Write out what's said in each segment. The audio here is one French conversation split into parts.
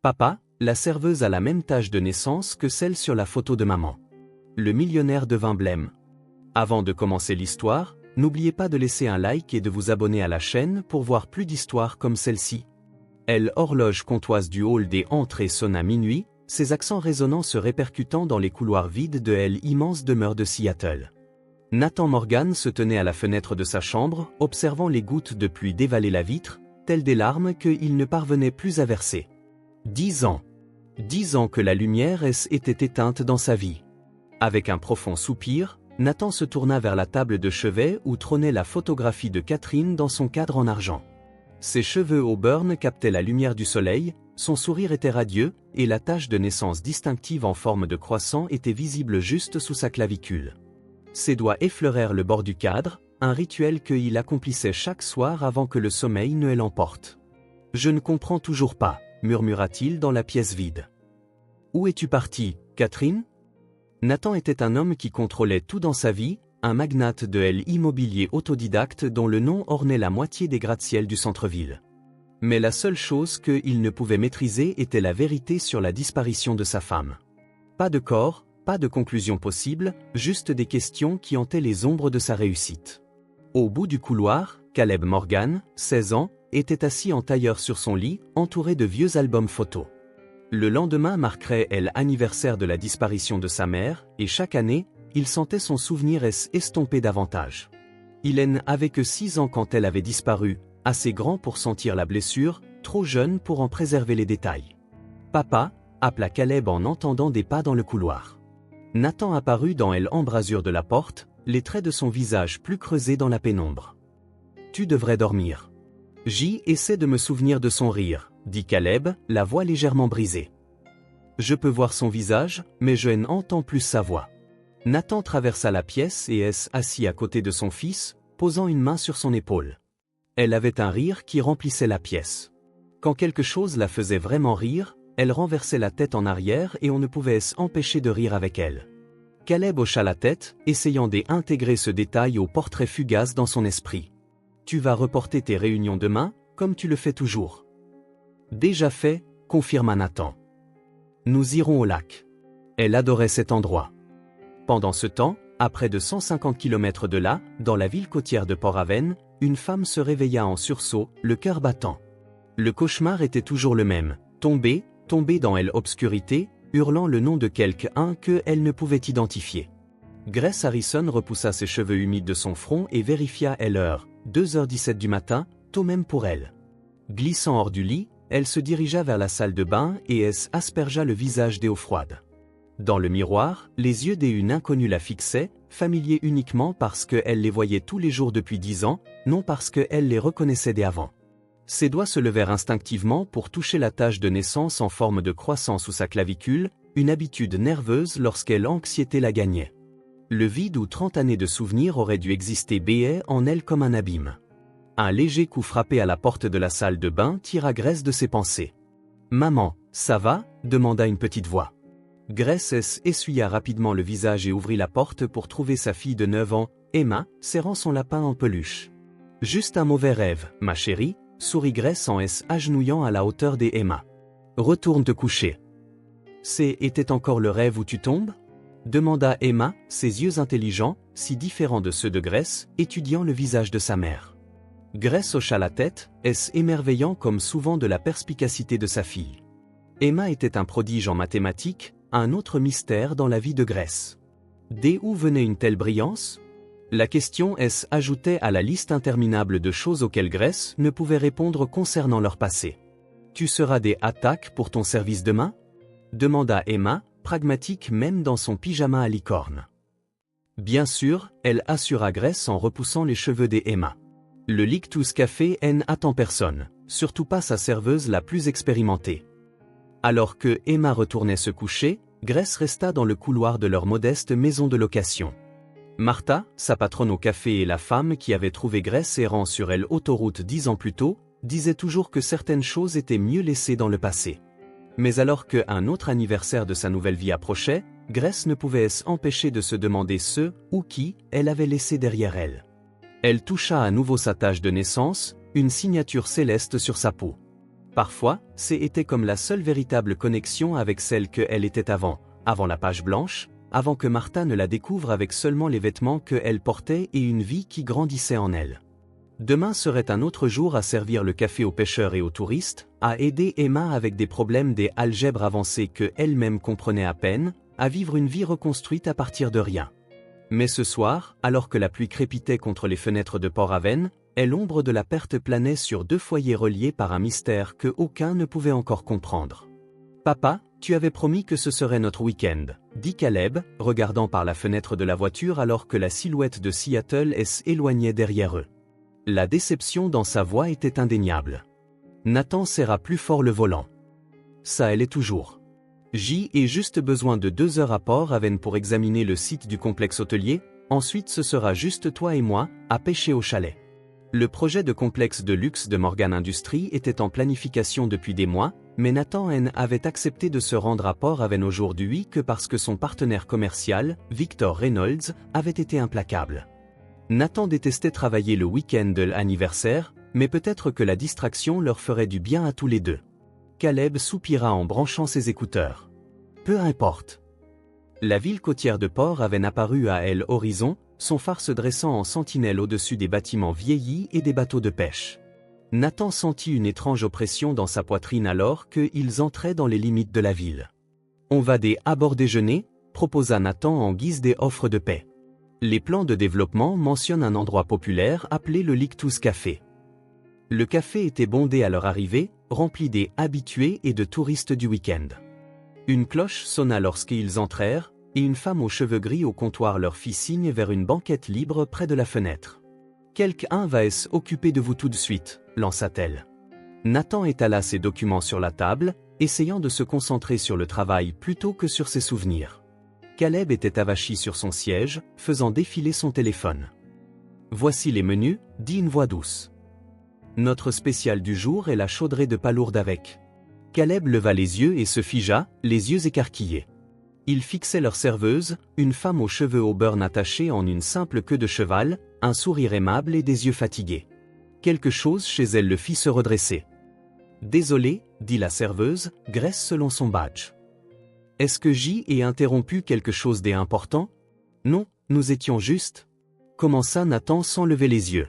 Papa, la serveuse a la même tache de naissance que celle sur la photo de maman. Le millionnaire devint blême. Avant de commencer l'histoire, n'oubliez pas de laisser un like et de vous abonner à la chaîne pour voir plus d'histoires comme celle-ci. L'horloge comptoise du hall des entrées sonne à minuit, ses accents résonnants se répercutant dans les couloirs vides de l'immense demeure de Seattle. Nathan Morgan se tenait à la fenêtre de sa chambre, observant les gouttes de pluie dévaler la vitre, telles des larmes qu'il ne parvenait plus à verser. 10 ans. 10 ans que la lumière était éteinte dans sa vie. Avec un profond soupir, Nathan se tourna vers la table de chevet où trônait la photographie de Catherine dans son cadre en argent. Ses cheveux auburn captaient la lumière du soleil, son sourire était radieux, et la tache de naissance distinctive en forme de croissant était visible juste sous sa clavicule. Ses doigts effleurèrent le bord du cadre, un rituel qu'il accomplissait chaque soir avant que le sommeil ne l'emporte. « Je ne comprends toujours pas », murmura-t-il dans la pièce vide. « Où es-tu partie, Catherine ?» Nathan était un homme qui contrôlait tout dans sa vie, un magnate de l'immobilier autodidacte dont le nom ornait la moitié des gratte-ciel du centre-ville. Mais la seule chose qu'il ne pouvait maîtriser était la vérité sur la disparition de sa femme. Pas de corps, pas de conclusion possible, juste des questions qui hantaient les ombres de sa réussite. Au bout du couloir, Caleb Morgan, 16 ans, était assis en tailleur sur son lit, entouré de vieux albums photos. Le lendemain marquerait l'anniversaire de la disparition de sa mère, et chaque année, il sentait son souvenir estomper davantage. Il n'avait que 6 ans quand elle avait disparu, assez grand pour sentir la blessure, trop jeune pour en préserver les détails. « Papa » appela Caleb en entendant des pas dans le couloir. Nathan apparut dans l'embrasure de la porte, les traits de son visage plus creusés dans la pénombre. « Tu devrais dormir. » « J'y essaie de me souvenir de son rire, » dit Caleb, la voix légèrement brisée. « Je peux voir son visage, mais je n'entends plus sa voix. » Nathan traversa la pièce et assis à côté de son fils, posant une main sur son épaule. Elle avait un rire qui remplissait la pièce. Quand quelque chose la faisait vraiment rire, elle renversait la tête en arrière et on ne pouvait s'empêcher de rire avec elle. Caleb hocha la tête, essayant d'intégrer ce détail au portrait fugace dans son esprit. « Tu vas reporter tes réunions demain, comme tu le fais toujours. » « Déjà fait, » confirma Nathan. « Nous irons au lac. » Elle adorait cet endroit. Pendant ce temps, à près de 150 km de là, dans la ville côtière de Port Haven, une femme se réveilla en sursaut, le cœur battant. Le cauchemar était toujours le même, tomber dans l'obscurité, hurlant le nom de quelqu'un qu'elle ne pouvait identifier. Grace Harrison repoussa ses cheveux humides de son front et vérifia l'heure, 2h17 du matin, tôt même pour elle. Glissant hors du lit, elle se dirigea vers la salle de bain et aspergea le visage d'eau froide. Dans le miroir, les yeux d'une inconnue la fixaient, familiers uniquement parce qu'elle les voyait tous les jours depuis 10 ans, non parce qu'elle les reconnaissait d'avant. Ses doigts se levèrent instinctivement pour toucher la tache de naissance en forme de croissant sous sa clavicule, une habitude nerveuse lorsqu'elle anxiété la gagnait. Le vide où 30 années de souvenirs auraient dû exister béait en elle comme un abîme. Un léger coup frappé à la porte de la salle de bain tira Grace de ses pensées. « Maman, ça va ?» demanda une petite voix. Grace essuya rapidement le visage et ouvrit la porte pour trouver sa fille de 9 ans, Emma, serrant son lapin en peluche. « Juste un mauvais rêve, ma chérie », sourit Grace en agenouillant à la hauteur des Emma. « Retourne te coucher. »« Était encore le rêve où tu tombes ?» demanda Emma, ses yeux intelligents, si différents de ceux de Grace, étudiant le visage de sa mère. Grace hocha la tête, émerveillant comme souvent de la perspicacité de sa fille. Emma était un prodige en mathématiques, un autre mystère dans la vie de Grace. D'où venait une telle brillance ? La question ajoutait à la liste interminable de choses auxquelles Grace ne pouvait répondre concernant leur passé. « Tu seras des attaques pour ton service demain ?» demanda Emma, pragmatique même dans son pyjama à licorne. Bien sûr, elle assura Grace en repoussant les cheveux des Emma. Le Lictus Café n'attend personne, surtout pas sa serveuse la plus expérimentée. Alors que Emma retournait se coucher, Grace resta dans le couloir de leur modeste maison de location. Martha, sa patronne au café et la femme qui avait trouvé Grace errant sur l'autoroute 10 ans plus tôt, disait toujours que certaines choses étaient mieux laissées dans le passé. Mais alors qu'un autre anniversaire de sa nouvelle vie approchait, Grace ne pouvait s'empêcher de se demander ce ou qui elle avait laissé derrière elle. Elle toucha à nouveau sa tache de naissance, une signature céleste sur sa peau. Parfois, c'était comme la seule véritable connexion avec celle qu'elle était avant la page blanche, avant que Martha ne la découvre avec seulement les vêtements qu'elle portait et une vie qui grandissait en elle. Demain serait un autre jour à servir le café aux pêcheurs et aux touristes, à aider Emma avec des problèmes des algèbres avancées que elle-même comprenait à peine, à vivre une vie reconstruite à partir de rien. Mais ce soir, alors que la pluie crépitait contre les fenêtres de Port-Aven, et l'ombre de la perte planait sur 2 foyers reliés par un mystère que aucun ne pouvait encore comprendre. « Papa, tu avais promis que ce serait notre week-end », dit Caleb, regardant par la fenêtre de la voiture alors que la silhouette de Seattle s'éloignait derrière eux. La déception dans sa voix était indéniable. Nathan serra plus fort le volant. Ça elle est toujours. J ai juste besoin de 2 heures à Port-Aven pour examiner le site du complexe hôtelier, ensuite ce sera juste toi et moi, à pêcher au chalet. Le projet de complexe de luxe de Morgan Industries était en planification depuis des mois, mais Nathan avait accepté de se rendre à Port-Aven aujourd'hui que parce que son partenaire commercial, Victor Reynolds, avait été implacable. Nathan détestait travailler le week-end de l'anniversaire, mais peut-être que la distraction leur ferait du bien à tous les deux. Caleb soupira en branchant ses écouteurs. Peu importe. La ville côtière de Port-Aven apparut à l'horizon, son phare se dressant en sentinelle au-dessus des bâtiments vieillis et des bateaux de pêche. Nathan sentit une étrange oppression dans sa poitrine alors qu'ils entraient dans les limites de la ville. « On va à bord déjeuner ?» proposa Nathan en guise des offres de paix. Les plans de développement mentionnent un endroit populaire appelé le Lictus Café. Le café était bondé à leur arrivée, rempli des habitués et de touristes du week-end. Une cloche sonna lorsqu'ils entrèrent, et une femme aux cheveux gris au comptoir leur fit signe vers une banquette libre près de la fenêtre. « Quelqu'un va s'occuper de vous tout de suite », lança-t-elle. Nathan étala ses documents sur la table, essayant de se concentrer sur le travail plutôt que sur ses souvenirs. Caleb était avachi sur son siège, faisant défiler son téléphone. « Voici les menus », dit une voix douce. Notre spécial du jour est la chaudrée de palourde avec. Caleb leva les yeux et se figea, les yeux écarquillés. Ils fixaient leur serveuse, une femme aux cheveux au beurre attachés en une simple queue de cheval, un sourire aimable et des yeux fatigués. Quelque chose chez elle le fit se redresser. « Désolé, » dit la serveuse, graisse selon son badge. « Est-ce que J ai interrompu quelque chose d'important ? » « Non, nous étions juste. » commença Nathan sans lever les yeux.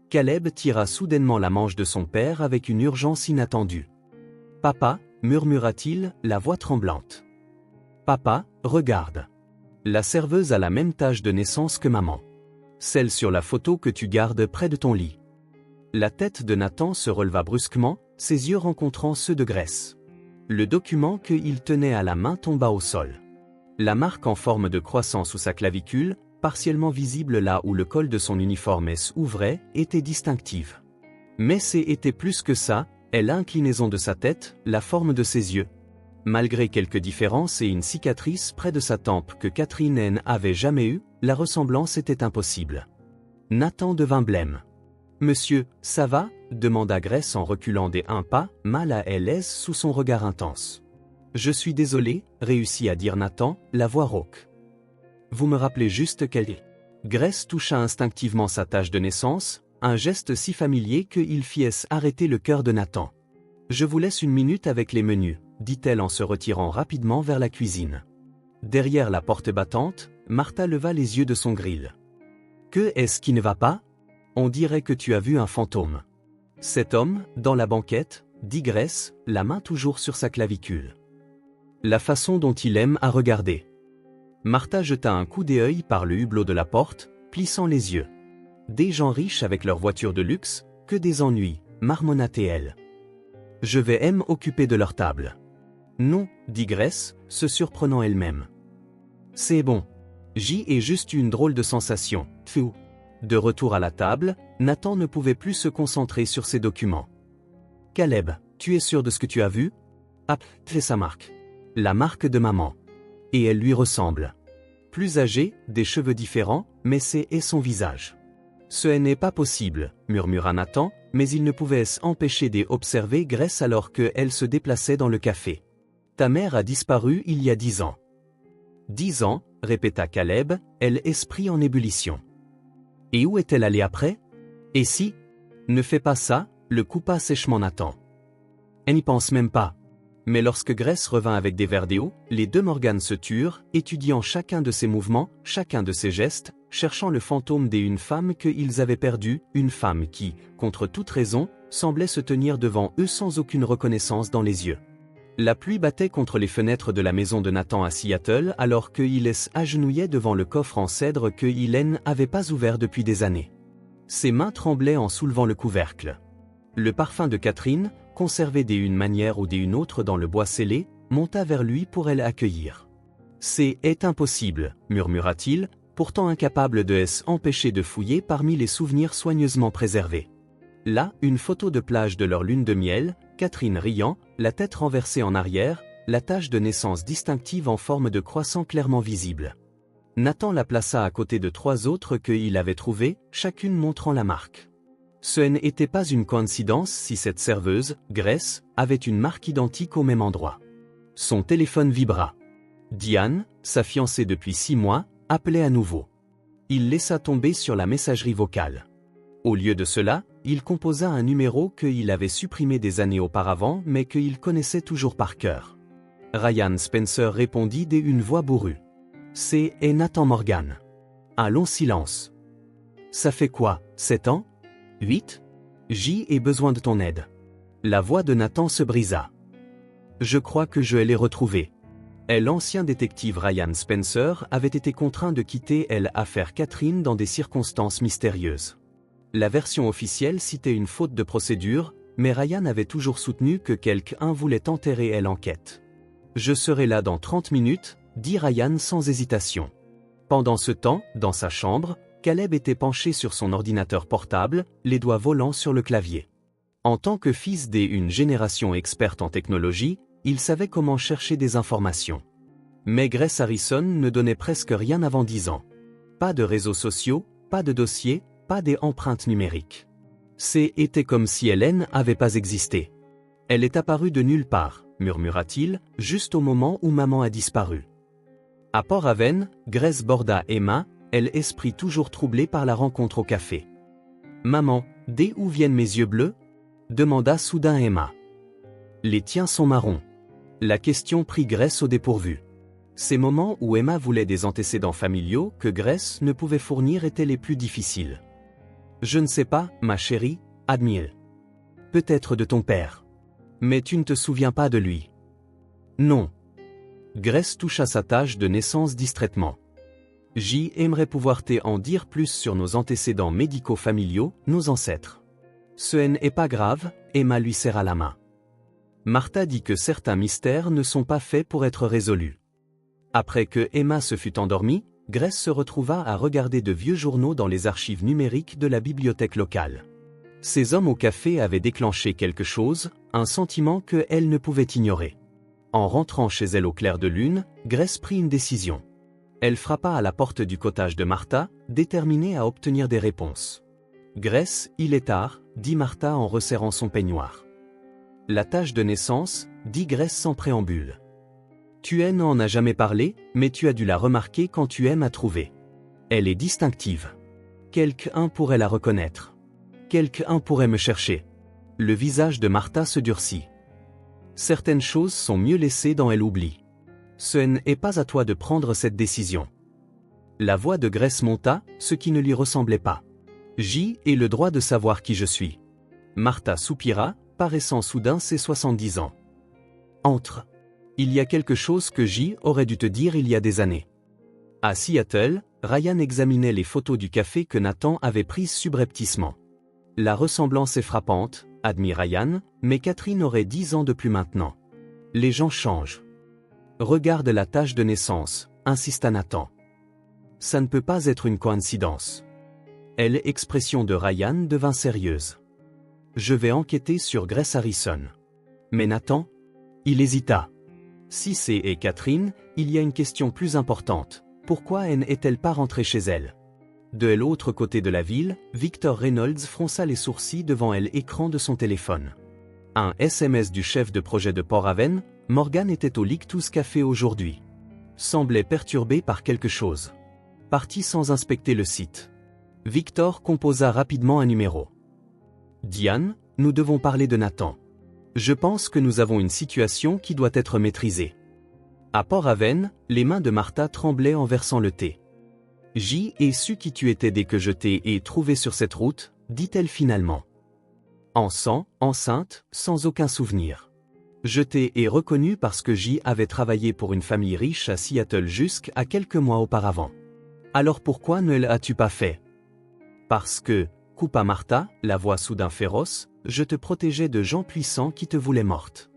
Caleb tira soudainement la manche de son père avec une urgence inattendue. « Papa, » murmura-t-il, la voix tremblante. « Papa, regarde. » La serveuse a la même tache de naissance que maman. Celle sur la photo que tu gardes près de ton lit. La tête de Nathan se releva brusquement, ses yeux rencontrant ceux de Grace. Le document qu'il tenait à la main tomba au sol. La marque en forme de croissant sous sa clavicule, partiellement visible là où le col de son uniforme s'ouvrait, était distinctive. Mais c'était plus que ça, l'inclinaison de sa tête, la forme de ses yeux. Malgré quelques différences et une cicatrice près de sa tempe que Catherine n'avait jamais eue, la ressemblance était impossible. Nathan devint blême. « Monsieur, ça va ?» demanda Grace en reculant un pas, mal à l'aise sous son regard intense. « Je suis désolé, » réussit à dire Nathan, la voix rauque. « Vous me rappelez juste qu'elle est. » Grace toucha instinctivement sa tache de naissance, un geste si familier qu'il fit arrêter le cœur de Nathan. « Je vous laisse une minute avec les menus, » dit-elle en se retirant rapidement vers la cuisine. Derrière la porte battante, Martha leva les yeux de son grill. « Que est-ce qui ne va pas ? On dirait que tu as vu un fantôme. » Cet homme, dans la banquette, dit Grace, la main toujours sur sa clavicule. La façon dont il aime à regarder. Martha jeta un coup d'œil par le hublot de la porte, plissant les yeux. Des gens riches avec leur voiture de luxe, que des ennuis, marmonna-t-elle. Je vais m'occuper de leur table. Non, dit Grace, se surprenant elle-même. C'est bon. J est juste une drôle de sensation, tfou. De retour à la table, Nathan ne pouvait plus se concentrer sur ses documents. Caleb, tu es sûr de ce que tu as vu ? Ah, c'est sa marque. La marque de maman. Et elle lui ressemble. Plus âgée, des cheveux différents, mais c'est son visage. Ce n'est pas possible, murmura Nathan, mais il ne pouvait s'empêcher d'observer Grace alors qu'elle se déplaçait dans le café. Ta mère a disparu il y a 10 ans. 10 ans, répéta Caleb, l'esprit en ébullition. Et où est-elle allée après ? Et si ? Ne fais pas ça, le coupa sèchement Nathan. Elle n'y pense même pas. Mais lorsque Grace revint avec des verres d'eau, les deux Morgan se turent, étudiant chacun de ses mouvements, chacun de ses gestes, cherchant le fantôme d'une femme qu'ils avaient perdue, une femme qui, contre toute raison, semblait se tenir devant eux sans aucune reconnaissance dans les yeux. La pluie battait contre les fenêtres de la maison de Nathan à Seattle alors que Hilles agenouillait devant le coffre en cèdre que Hélène n'avait pas ouvert depuis des années. Ses mains tremblaient en soulevant le couvercle. Le parfum de Catherine, conservé d'une manière ou d'une autre dans le bois scellé, monta vers lui pour elle accueillir. « C'est impossible », murmura-t-il, pourtant incapable de s'empêcher de fouiller parmi les souvenirs soigneusement préservés. Là, une photo de plage de leur lune de miel, Catherine riant, la tête renversée en arrière, la tache de naissance distinctive en forme de croissant clairement visible. Nathan la plaça à côté de 3 autres qu'il avait trouvées, chacune montrant la marque. Ce n'était pas une coïncidence si cette serveuse, Grace, avait une marque identique au même endroit. Son téléphone vibra. Diane, sa fiancée depuis 6 mois, appelait à nouveau. Il laissa tomber sur la messagerie vocale. Au lieu de cela, il composa un numéro qu'il avait supprimé des années auparavant mais qu'il connaissait toujours par cœur. Ryan Spencer répondit d'une voix bourrue. « C'est Nathan Morgan. » Un long silence. « Ça fait quoi, 7 ans ? 8 ? J'ai besoin de ton aide. » La voix de Nathan se brisa. « Je crois que je l'ai retrouvé. » L'ancien détective Ryan Spencer avait été contraint de quitter l'affaire Catherine dans des circonstances mystérieuses. La version officielle citait une faute de procédure, mais Ryan avait toujours soutenu que quelqu'un voulait enterrer l'enquête. « Je serai là dans 30 minutes, » dit Ryan sans hésitation. Pendant ce temps, dans sa chambre, Caleb était penché sur son ordinateur portable, les doigts volants sur le clavier. En tant que fils d'une génération experte en technologie, il savait comment chercher des informations. Mais Grace Harrison ne donnait presque rien avant 10 ans. Pas de réseaux sociaux, pas de dossiers, pas des empreintes numériques. C'était comme si Hélène n'avait pas existé. « Elle est apparue de nulle part », murmura-t-il, juste au moment où maman a disparu. À Port-Aven, Grace borda Emma, l'esprit toujours troublé par la rencontre au café. « Maman, d'où viennent mes yeux bleus ?» demanda soudain Emma. « Les tiens sont marrons. » La question prit Grace au dépourvu. Ces moments où Emma voulait des antécédents familiaux que Grace ne pouvait fournir étaient les plus difficiles. « Je ne sais pas, ma chérie, admire. Peut-être de ton père. Mais tu ne te souviens pas de lui. » Non. Grace toucha sa tache de naissance distraitement. « J'aimerais pouvoir en dire plus sur nos antécédents médicaux familiaux, nos ancêtres. » Ce n'est pas grave, Emma lui serra la main. Martha dit que certains mystères ne sont pas faits pour être résolus. Après que Emma se fut endormie, Grace se retrouva à regarder de vieux journaux dans les archives numériques de la bibliothèque locale. Ces hommes au café avaient déclenché quelque chose, un sentiment qu'elle ne pouvait ignorer. En rentrant chez elle au clair de lune, Grace prit une décision. Elle frappa à la porte du cottage de Martha, déterminée à obtenir des réponses. « Grace, il est tard, » dit Martha en resserrant son peignoir. « La tâche de naissance, » dit Grace sans préambule. « Tu n'en as jamais parlé, mais tu as dû la remarquer quand tu m'as trouvé. Elle est distinctive. Quelqu'un pourrait la reconnaître. Quelqu'un pourrait me chercher. » Le visage de Martha se durcit. « Certaines choses sont mieux laissées dans l'oubli. Ce n'est pas à toi de prendre cette décision. » La voix de Grace monta, ce qui ne lui ressemblait pas. « J'ai le droit de savoir qui je suis. » Martha soupira, paraissant soudain ses 70 ans. « Entre. Il y a quelque chose que j'aurais dû te dire il y a des années. » À Seattle, Ryan examinait les photos du café que Nathan avait prises subrepticement. « La ressemblance est frappante, » admit Ryan, mais Catherine aurait 10 ans de plus maintenant. Les gens changent. « Regarde la tache de naissance, » insista Nathan. « Ça ne peut pas être une coïncidence. » L'expression de Ryan devint sérieuse. « Je vais enquêter sur Grace Harrison. » Mais Nathan ? Il hésita. Si c'est Catherine, il y a une question plus importante. Pourquoi n'est-elle pas rentrée chez elle ? De l'autre côté de la ville, Victor Reynolds fronça les sourcils devant l'écran de son téléphone. Un SMS du chef de projet de Port-Aven, Morgan était au Lictus Café aujourd'hui. Semblait perturbé par quelque chose. Parti sans inspecter le site. Victor composa rapidement un numéro. « Diane, nous devons parler de Nathan. » Je pense que nous avons une situation qui doit être maîtrisée. À Port-Aven, les mains de Martha tremblaient en versant le thé. J'y ai su qui tu étais dès que je t'ai trouvé sur cette route, dit-elle finalement. Enceinte, sans aucun souvenir. Je t'ai reconnu parce que j'y avais travaillé pour une famille riche à Seattle jusqu'à quelques mois auparavant. Alors pourquoi ne l'as-tu pas fait? Parce que, coupa Martha, la voix soudain féroce, je te protégeais de gens puissants qui te voulaient morte.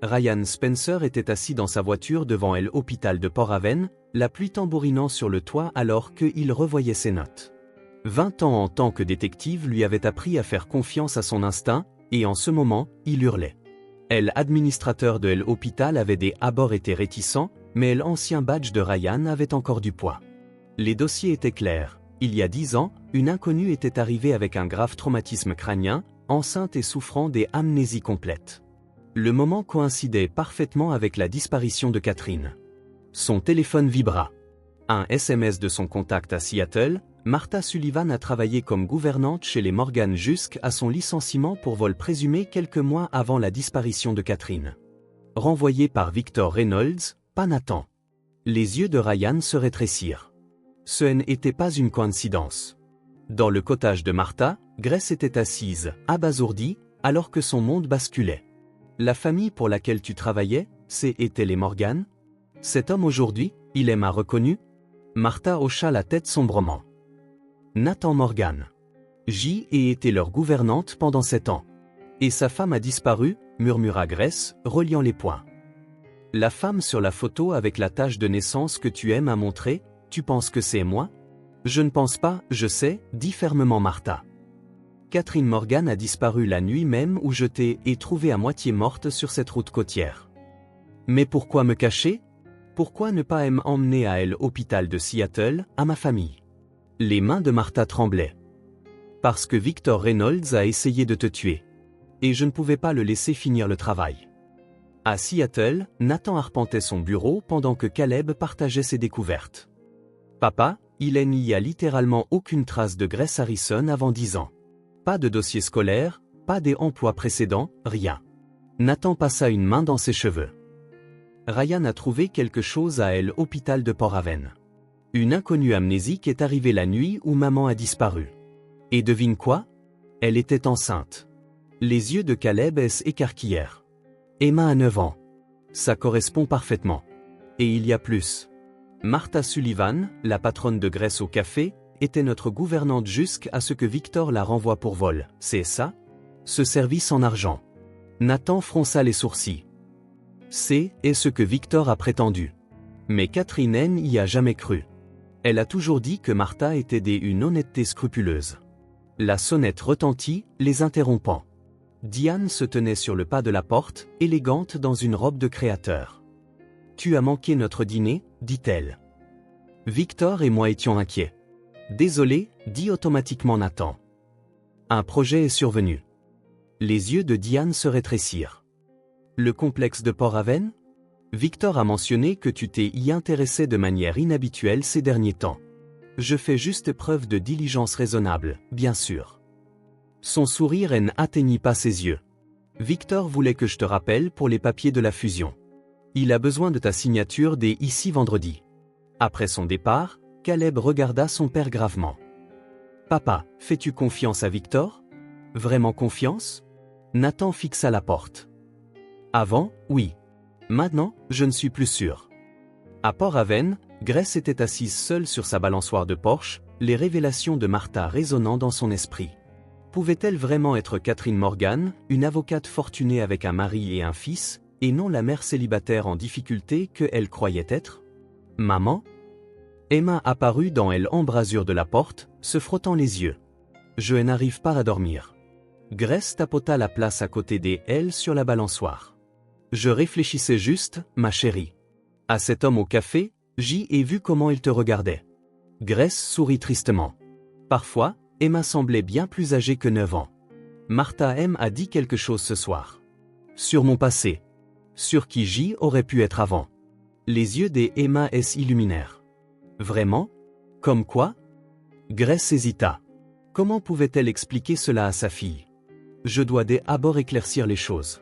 Ryan Spencer était assis dans sa voiture devant l'hôpital de Port-Aven, la pluie tambourinant sur le toit alors qu'il revoyait ses notes. 20 ans en tant que détective lui avaient appris à faire confiance à son instinct, et en ce moment, il hurlait. L'administrateur de l'hôpital avait d'abord été réticent, mais l'ancien badge de Ryan avait encore du poids. Les dossiers étaient clairs. Il y a 10 ans, une inconnue était arrivée avec un grave traumatisme crânien, enceinte et souffrant d'amnésie complète. Le moment coïncidait parfaitement avec la disparition de Catherine. Son téléphone vibra. Un SMS de son contact à Seattle, Martha Sullivan a travaillé comme gouvernante chez les Morgan jusqu'à son licenciement pour vol présumé quelques mois avant la disparition de Catherine. Renvoyée par Victor Reynolds, pas Nathan. Les yeux de Ryan se rétrécirent. Ce n'était pas une coïncidence. Dans le cottage de Martha, Grace était assise, abasourdie, alors que son monde basculait. La famille pour laquelle tu travaillais, c'était les Morgan? Cet homme aujourd'hui, il m'a reconnu? Martha hocha la tête sombrement. Nathan Morgan. J'y ai été leur gouvernante pendant 7 ans. Et sa femme a disparu, murmura Grace, reliant les poings. La femme sur la photo avec la tache de naissance que tu m'a montrée, tu penses que c'est moi? Je ne pense pas, je sais, dit fermement Martha. Catherine Morgan a disparu la nuit même où je t'ai trouvée à moitié morte sur cette route côtière. Mais pourquoi me cacher? Pourquoi ne pas m'emmener à l'hôpital de Seattle, à ma famille? Les mains de Martha tremblaient. Parce que Victor Reynolds a essayé de te tuer. Et je ne pouvais pas le laisser finir le travail. À Seattle, Nathan arpentait son bureau pendant que Caleb partageait ses découvertes. Papa, il n'y a littéralement aucune trace de Grace Harrison avant 10 ans. Pas de dossier scolaire, pas des emplois précédents, rien. Nathan passa une main dans ses cheveux. Ryan a trouvé quelque chose à l'hôpital de Port-Aven. Une inconnue amnésique est arrivée la nuit où maman a disparu. Et devine quoi? Elle était enceinte. Les yeux de Caleb s'écarquillèrent. Emma a 9 ans. Ça correspond parfaitement. Et il y a plus. Martha Sullivan, la patronne de Grace au café, était notre gouvernante jusqu'à ce que Victor la renvoie pour vol, c'est ça? Ce service en argent. Nathan fronça les sourcils. C'est ce que Victor a prétendu. Mais Catherine n'y a jamais cru. Elle a toujours dit que Martha était d'une honnêteté scrupuleuse. La sonnette retentit, les interrompant. Diane se tenait sur le pas de la porte, élégante dans une robe de créateur. « Tu as manqué notre dîner » dit-elle. Victor et moi étions inquiets. « Désolé » dit automatiquement Nathan. Un projet est survenu. Les yeux de Diane se rétrécirent. Le complexe de Port-Aven? Victor a mentionné que tu t'es y intéressé de manière inhabituelle ces derniers temps. Je fais juste preuve de diligence raisonnable, bien sûr. Son sourire n'atteignit pas ses yeux. Victor voulait que je te rappelle pour les papiers de la fusion. Il a besoin de ta signature dès ici vendredi. Après son départ, Caleb regarda son père gravement. Papa, fais-tu confiance à Victor? Vraiment confiance? Nathan fixa la porte. Avant, oui. Maintenant, je ne suis plus sûr. À Port-Aven, Grace était assise seule sur sa balançoire de Porsche, les révélations de Martha résonnant dans son esprit. Pouvait-elle vraiment être Catherine Morgan, une avocate fortunée avec un mari et un fils, et non la mère célibataire en difficulté qu'elle croyait être? Maman? Emma apparut dans l'embrasure de la porte, se frottant les yeux. Je n'arrive pas à dormir. Grace tapota la place à côté d'elle sur la balançoire. Je réfléchissais juste, ma chérie. À cet homme au café, j'y ai vu comment il te regardait. Grace sourit tristement. Parfois, Emma semblait bien plus âgée que 9 ans. Martha a dit quelque chose ce soir. Sur mon passé. Sur qui j'y aurais pu être avant. Les yeux d'Emma s'illuminèrent. Vraiment? Comme quoi? Grace hésita. Comment pouvait-elle expliquer cela à sa fille? Je dois d'abord éclaircir les choses.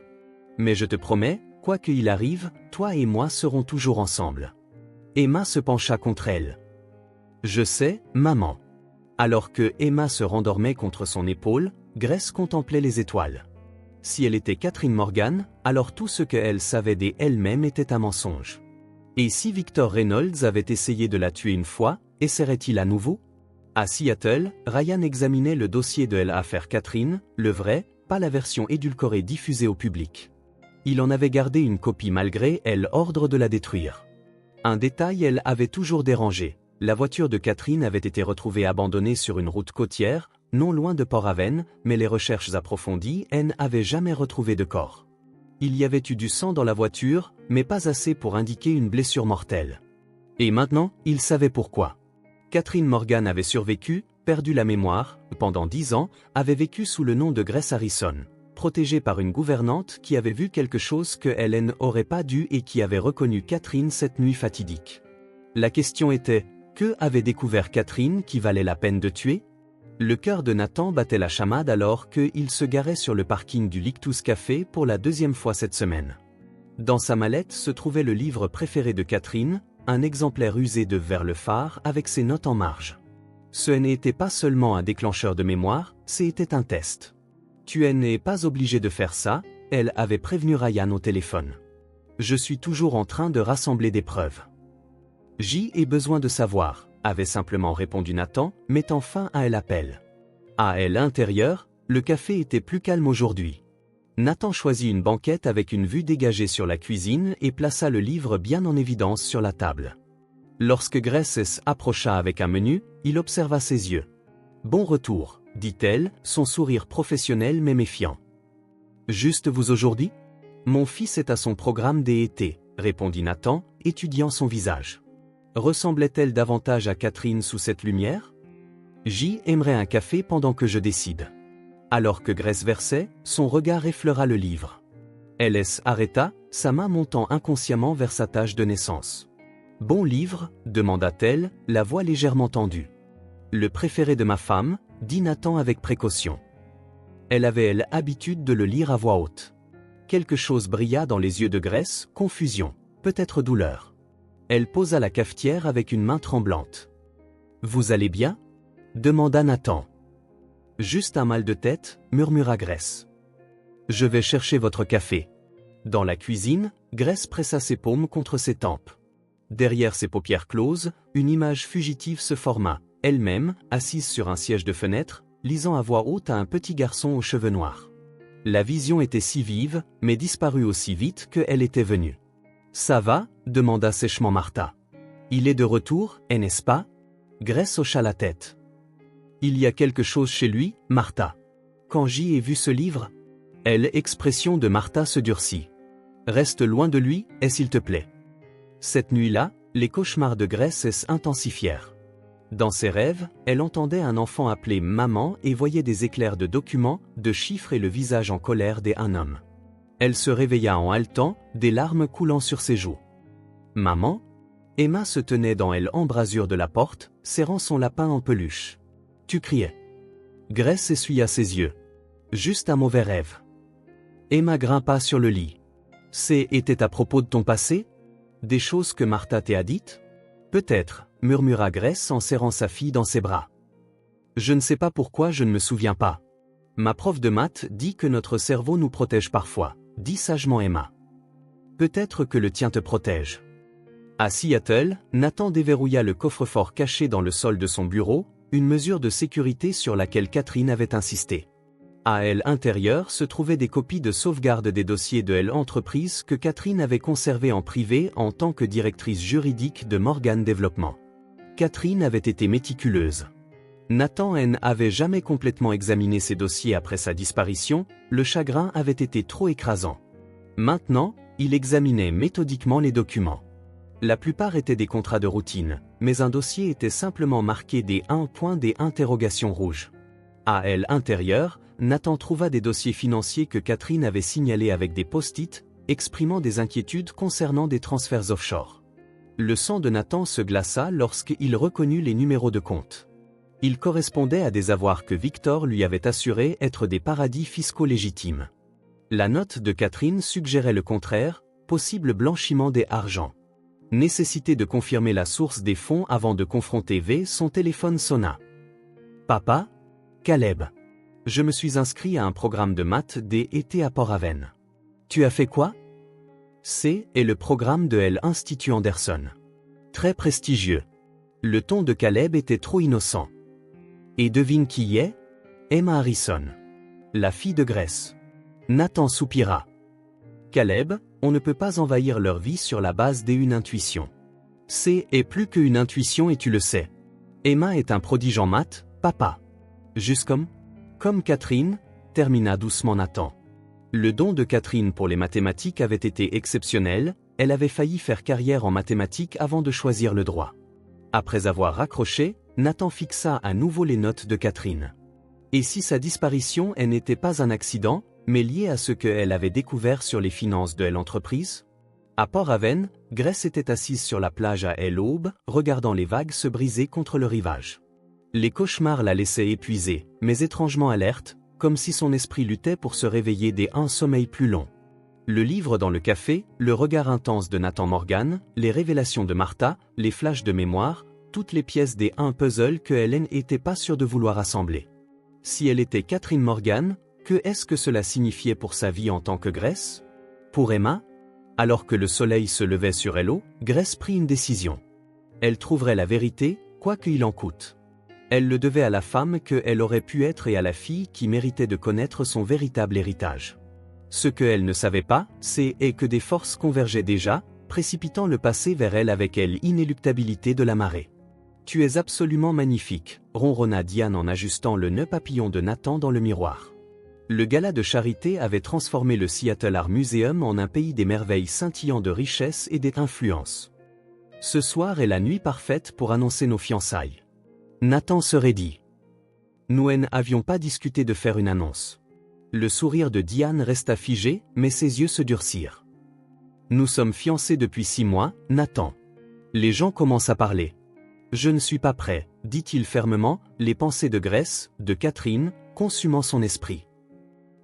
Mais je te promets, quoi qu'il arrive, toi et moi serons toujours ensemble. Emma se pencha contre elle. Je sais, maman. Alors que Emma se rendormait contre son épaule, Grace contemplait les étoiles. Si elle était Catherine Morgan, alors tout ce qu'elle savait d'elle-même était un mensonge. Et si Victor Reynolds avait essayé de la tuer une fois, essaierait-il à nouveau? À Seattle, Ryan examinait le dossier de l'affaire Catherine, le vrai, pas la version édulcorée diffusée au public. Il en avait gardé une copie malgré l'ordre de la détruire. Un détail elle avait toujours dérangé. La voiture de Catherine avait été retrouvée abandonnée sur une route côtière, non loin de Port-Aven, mais les recherches approfondies n'avaient jamais retrouvé de corps. Il y avait eu du sang dans la voiture, mais pas assez pour indiquer une blessure mortelle. Et maintenant, il savait pourquoi. Catherine Morgan avait survécu, perdu la mémoire, pendant 10 ans, avait vécu sous le nom de Grace Harrison, protégée par une gouvernante qui avait vu quelque chose que elle n'aurait pas dû et qui avait reconnu Catherine cette nuit fatidique. La question était, que avait découvert Catherine qui valait la peine de tuer? Le cœur de Nathan battait la chamade alors qu'il se garait sur le parking du Lictus Café pour la 2e fois cette semaine. Dans sa mallette se trouvait le livre préféré de Catherine, un exemplaire usé de Vers le phare avec ses notes en marge. Ce n'était pas seulement un déclencheur de mémoire, c'était un test. Tu n'es pas obligé de faire ça, elle avait prévenu Ryan au téléphone. Je suis toujours en train de rassembler des preuves. J'y ai besoin de savoir, avait simplement répondu Nathan, mettant fin à l'appel. À l'intérieur, le café était plus calme aujourd'hui. Nathan choisit une banquette avec une vue dégagée sur la cuisine et plaça le livre bien en évidence sur la table. Lorsque Grace approcha avec un menu, il observa ses yeux. « Bon retour », dit-elle, son sourire professionnel mais méfiant. « Juste vous aujourd'hui ? Mon fils est à son programme DET, répondit Nathan, étudiant son visage. Ressemblait-elle davantage à Catherine sous cette lumière? J'y aimerais un café pendant que je décide. Alors que Grace versait, son regard effleura le livre. Elle s'arrêta, sa main montant inconsciemment vers sa tache de naissance. Bon livre, demanda-t-elle, la voix légèrement tendue. Le préféré de ma femme, dit Nathan avec précaution. Elle avait l'habitude de le lire à voix haute. Quelque chose brilla dans les yeux de Grace, confusion, peut-être douleur. Elle posa la cafetière avec une main tremblante. « Vous allez bien » demanda Nathan. « Juste un mal de tête » murmura Grace. « Je vais chercher votre café. » Dans la cuisine, Grace pressa ses paumes contre ses tempes. Derrière ses paupières closes, une image fugitive se forma, elle-même, assise sur un siège de fenêtre, lisant à voix haute à un petit garçon aux cheveux noirs. La vision était si vive, mais disparut aussi vite qu'elle était venue. « Ça va » demanda sèchement Martha. « Il est de retour, n'est-ce pas » Grace hocha la tête. « Il y a quelque chose chez lui, Martha. Quand j'y ai vu ce livre » L'expression de Martha se durcit. « Reste loin de lui, s'il te plaît. » Cette nuit-là, les cauchemars de Grace s'intensifièrent. Dans ses rêves, elle entendait un enfant appeler « maman » et voyait des éclairs de documents, de chiffres et le visage en colère d'un homme. Elle se réveilla en haletant, des larmes coulant sur ses joues. « Maman » Emma se tenait dans l'embrasure de la porte, serrant son lapin en peluche. « Tu criais. » Grace essuya ses yeux. « Juste un mauvais rêve. » Emma grimpa sur le lit. « Était à propos de ton passé ? Des choses que Martha t'a dites ? Peut-être, murmura Grace en serrant sa fille dans ses bras. « Je ne sais pas pourquoi je ne me souviens pas. Ma prof de maths dit que notre cerveau nous protège parfois. » dit sagement Emma. Peut-être que le tien te protège. À Seattle, Nathan déverrouilla le coffre-fort caché dans le sol de son bureau, une mesure de sécurité sur laquelle Catherine avait insisté. À l'intérieur se trouvaient des copies de sauvegarde des dossiers de l'entreprise que Catherine avait conservés en privé en tant que directrice juridique de Morgan Développement. Catherine avait été méticuleuse. Nathan n'avait jamais complètement examiné ses dossiers après sa disparition, le chagrin avait été trop écrasant. Maintenant, il examinait méthodiquement les documents. La plupart étaient des contrats de routine, mais un dossier était simplement marqué des 1 points des interrogations rouges. À l'intérieur, Nathan trouva des dossiers financiers que Catherine avait signalés avec des post-it, exprimant des inquiétudes concernant des transferts offshore. Le sang de Nathan se glaça lorsqu'il reconnut les numéros de compte. Ils correspondaient à des avoirs que Victor lui avait assurés être des paradis fiscaux légitimes. La note de Catherine suggérait le contraire, possible blanchiment des argents. Nécessité de confirmer la source des fonds avant de confronter V, son téléphone sonna. Papa? Caleb. Je me suis inscrit à un programme de maths des étés à Port-Aven. Tu as fait quoi? C'est le programme de l'Institut Anderson. Très prestigieux. Le ton de Caleb était trop innocent. Et devine qui y est? Emma Harrison. La fille de Grace. Nathan soupira. Caleb, on ne peut pas envahir leur vie sur la base d'une intuition. C'est plus qu'une intuition et tu le sais. Emma est un prodige en maths, papa. Juste comme Catherine, termina doucement Nathan. Le don de Catherine pour les mathématiques avait été exceptionnel, elle avait failli faire carrière en mathématiques avant de choisir le droit. Après avoir raccroché, Nathan fixa à nouveau les notes de Catherine. Et si sa disparition n'était pas un accident, mais liée à ce qu'elle avait découvert sur les finances de l'entreprise? À Port-Aven, Grace était assise sur la plage à l'aube, regardant les vagues se briser contre le rivage. Les cauchemars la laissaient épuisée, mais étrangement alerte, comme si son esprit luttait pour se réveiller d'un sommeil plus long. Le livre dans le café, le regard intense de Nathan Morgan, les révélations de Martha, les flashs de mémoire, toutes les pièces des puzzle que Hélène n'était pas sûre de vouloir assembler. Si elle était Catherine Morgan, est-ce que cela signifiait pour sa vie en tant que Grace? Pour Emma? Alors que le soleil se levait sur Hello, Grace prit une décision. Elle trouverait la vérité, quoi qu'il en coûte. Elle le devait à la femme qu'elle aurait pu être et à la fille qui méritait de connaître son véritable héritage. Ce qu'elle ne savait pas, c'est que des forces convergeaient déjà, précipitant le passé vers elle avec l'inéluctabilité de la marée. « Tu es absolument magnifique », ronronna Diane en ajustant le nœud papillon de Nathan dans le miroir. Le gala de charité avait transformé le Seattle Art Museum en un pays des merveilles scintillant de richesse et d'influence. Ce soir est la nuit parfaite pour annoncer nos fiançailles. Nathan se raidit. Nous n'avions pas discuté de faire une annonce. Le sourire de Diane resta figé, mais ses yeux se durcirent. Nous sommes fiancés depuis 6 mois, Nathan. Les gens commencent à parler. Je ne suis pas prêt, dit-il fermement, les pensées de Grace, de Catherine, consumant son esprit.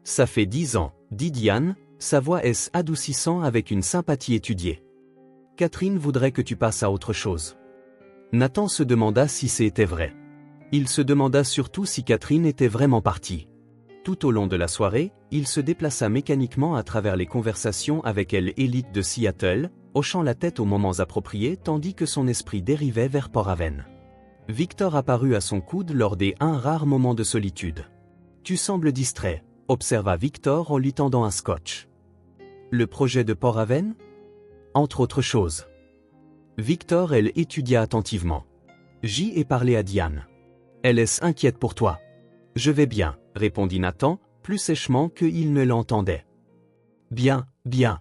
Ça fait 10 ans, dit Diane, sa voix adoucissant avec une sympathie étudiée. Catherine voudrait que tu passes à autre chose. Nathan se demanda si c'était vrai. Il se demanda surtout si Catherine était vraiment partie. Tout au long de la soirée, il se déplaça mécaniquement à travers les conversations avec l'élite de Seattle, hochant la tête aux moments appropriés tandis que son esprit dérivait vers Port-Aven. Victor apparut à son coude lors des rares moments de solitude. « Tu sembles distrait », observa Victor en lui tendant un scotch. « Le projet de Port-Aven » ? Entre autres choses. Victor étudia attentivement. « J'y ai parlé à Diane. Elle est inquiète pour toi. »« Je vais bien, » répondit Nathan, plus sèchement qu'il ne l'entendait. « Bien, bien.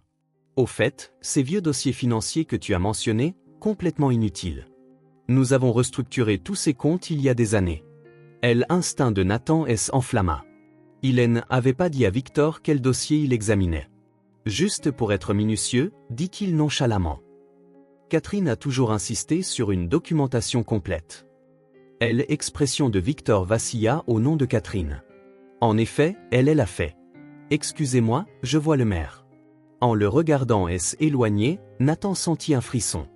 Au fait, ces vieux dossiers financiers que tu as mentionnés, complètement inutiles. Nous avons restructuré tous ces comptes il y a des années. » L'instinct de Nathan s'enflamma. Il n'avait pas dit à Victor quel dossier il examinait. Juste pour être minutieux, dit-il nonchalamment. Catherine a toujours insisté sur une documentation complète. L'expression de Victor vacilla au nom de Catherine. En effet, elle l'a fait. Excusez-moi, je vois le maire. En le regardant éloigné, Nathan sentit un frisson.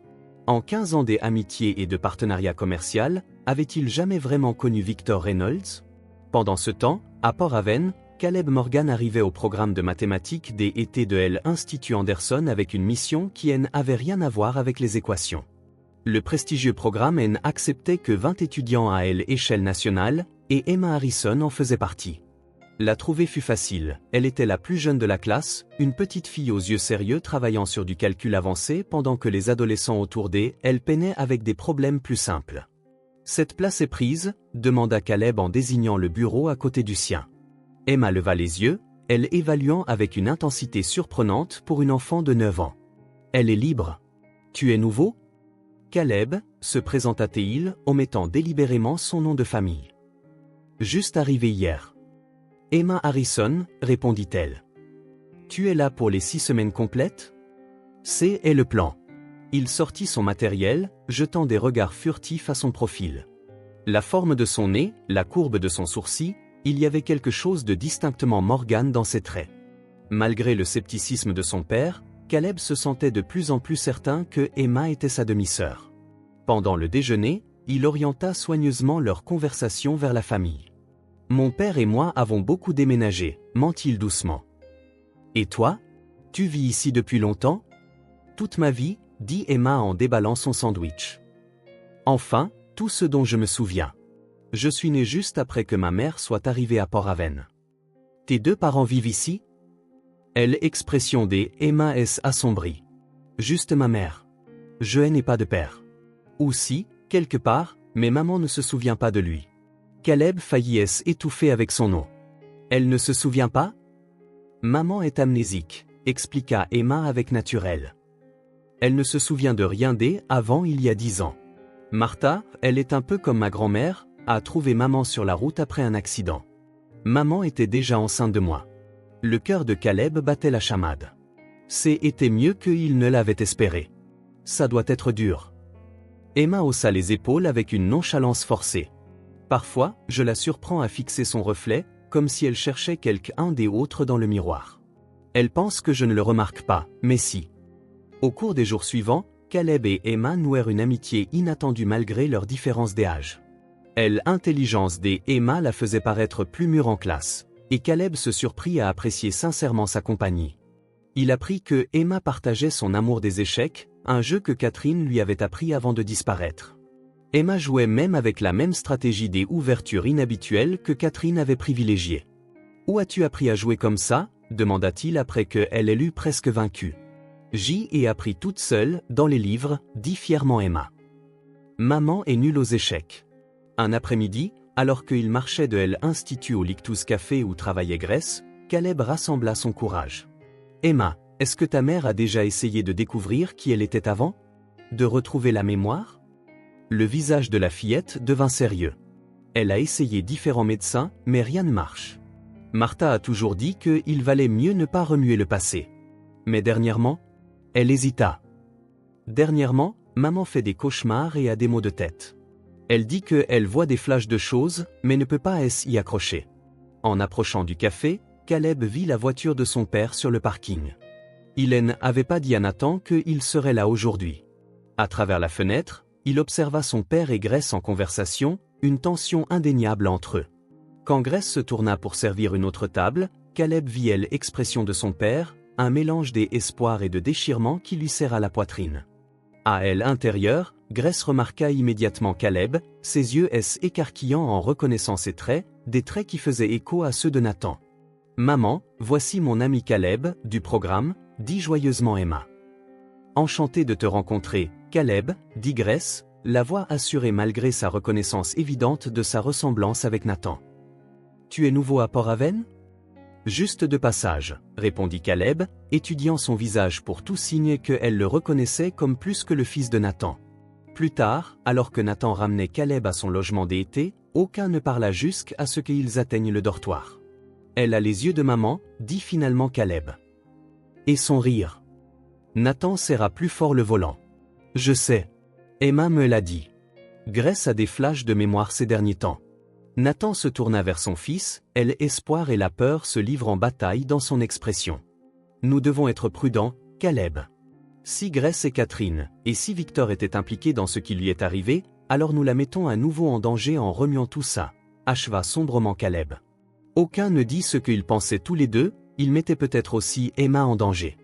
En 15 ans d'amitié et de partenariat commercial, avait-il jamais vraiment connu Victor Reynolds? Pendant ce temps, à Port-Aven, Caleb Morgan arrivait au programme de mathématiques des étés de l'Institut Anderson avec une mission qui n'avait rien à voir avec les équations. Le prestigieux programme n'acceptait que 20 étudiants à l'échelle nationale, et Emma Harrison en faisait partie. La trouver fut facile, elle était la plus jeune de la classe, une petite fille aux yeux sérieux travaillant sur du calcul avancé pendant que les adolescents autour d'elle peinaient avec des problèmes plus simples. « Cette place est prise ?» demanda Caleb en désignant le bureau à côté du sien. Emma leva les yeux, elle évaluant avec une intensité surprenante pour une enfant de 9 ans. « Elle est libre. Tu es nouveau ?» Caleb, se présenta-t-il, omettant délibérément son nom de famille. « Juste arrivé hier. » Emma Harrison, répondit-elle. « Tu es là pour les 6 semaines complètes ?» C'est le plan. Il sortit son matériel, jetant des regards furtifs à son profil. La forme de son nez, la courbe de son sourcil, il y avait quelque chose de distinctement Morgan dans ses traits. Malgré le scepticisme de son père, Caleb se sentait de plus en plus certain que Emma était sa demi-sœur. Pendant le déjeuner, il orienta soigneusement leur conversation vers la famille. « Mon père et moi avons beaucoup déménagé », ment-il doucement. « Et toi? Tu vis ici depuis longtemps ?»« Toute ma vie », dit Emma en déballant son sandwich. « Enfin, tout ce dont je me souviens. Je suis née juste après que ma mère soit arrivée à Port-Aven. »« Tes deux parents vivent ici ?» L'expression des Emma S assombrie. « Juste ma mère. Je n'ai pas de père. » Ou si, quelque part, mais maman ne se souvient pas de lui. Caleb faillit étouffer avec son nom. Elle ne se souvient pas? Maman est amnésique, expliqua Emma avec naturel. Elle ne se souvient de rien avant il y a 10 ans. Martha, elle est un peu comme ma grand-mère, a trouvé maman sur la route après un accident. Maman était déjà enceinte de moi. Le cœur de Caleb battait la chamade. C'était mieux qu'il ne l'avait espéré. Ça doit être dur. Emma haussa les épaules avec une nonchalance forcée. Parfois, je la surprends à fixer son reflet, comme si elle cherchait quelqu'un des autres dans le miroir. Elle pense que je ne le remarque pas, mais si. Au cours des jours suivants, Caleb et Emma nouèrent une amitié inattendue malgré leurs différences d'âge. L'intelligence d'Emma la faisait paraître plus mûre en classe, et Caleb se surprit à apprécier sincèrement sa compagnie. Il apprit que Emma partageait son amour des échecs, un jeu que Catherine lui avait appris avant de disparaître. Emma jouait même avec la même stratégie des ouvertures inhabituelles que Catherine avait privilégiées. « Où as-tu appris à jouer comme ça ?» demanda-t-il après qu'elle l'eut presque vaincue. « J'y ai appris toute seule, dans les livres », dit fièrement Emma. Maman est nulle aux échecs. Un après-midi, alors qu'il marchait de l'Institut au Lictus Café où travaillait Grace, Caleb rassembla son courage. « Emma, est-ce que ta mère a déjà essayé de découvrir qui elle était avant? De retrouver la mémoire ?» Le visage de la fillette devint sérieux. Elle a essayé différents médecins, mais rien ne marche. Martha a toujours dit qu'il valait mieux ne pas remuer le passé. Mais dernièrement, elle hésita. Dernièrement, maman fait des cauchemars et a des maux de tête. Elle dit qu'elle voit des flashs de choses, mais ne peut pas y accrocher. En approchant du café, Caleb vit la voiture de son père sur le parking. Il n'avait pas dit à Nathan qu'il serait là aujourd'hui. À travers la fenêtre, il observa son père et Grace en conversation, une tension indéniable entre eux. Quand Grace se tourna pour servir une autre table, Caleb vit l'expression de son père, un mélange d'espoir et de déchirement qui lui serra la poitrine. À l'intérieur, Grace remarqua immédiatement Caleb, ses yeux écarquillant en reconnaissant ses traits, des traits qui faisaient écho à ceux de Nathan. « Maman, voici mon ami Caleb, du programme », dit joyeusement Emma. « Enchanté de te rencontrer, Caleb, » dit Grace, la voix assurée malgré sa reconnaissance évidente de sa ressemblance avec Nathan. « Tu es nouveau à Port-Aven ?»« Juste de passage, » répondit Caleb, étudiant son visage pour tout signe qu'elle le reconnaissait comme plus que le fils de Nathan. Plus tard, alors que Nathan ramenait Caleb à son logement d'été, aucun ne parla jusqu'à ce qu'ils atteignent le dortoir. « Elle a les yeux de maman, » dit finalement Caleb. Et son rire. Nathan serra plus fort le volant. « Je sais. Emma me l'a dit. » Grace a des flashs de mémoire ces derniers temps. Nathan se tourna vers son fils, l'espoir et la peur se livrent en bataille dans son expression. « Nous devons être prudents, Caleb. Si Grace et Catherine, et si Victor étaient impliqués dans ce qui lui est arrivé, alors nous la mettons à nouveau en danger en remuant tout ça, » acheva sombrement Caleb. Aucun ne dit ce qu'ils pensaient tous les deux, ils mettaient peut-être aussi Emma en danger.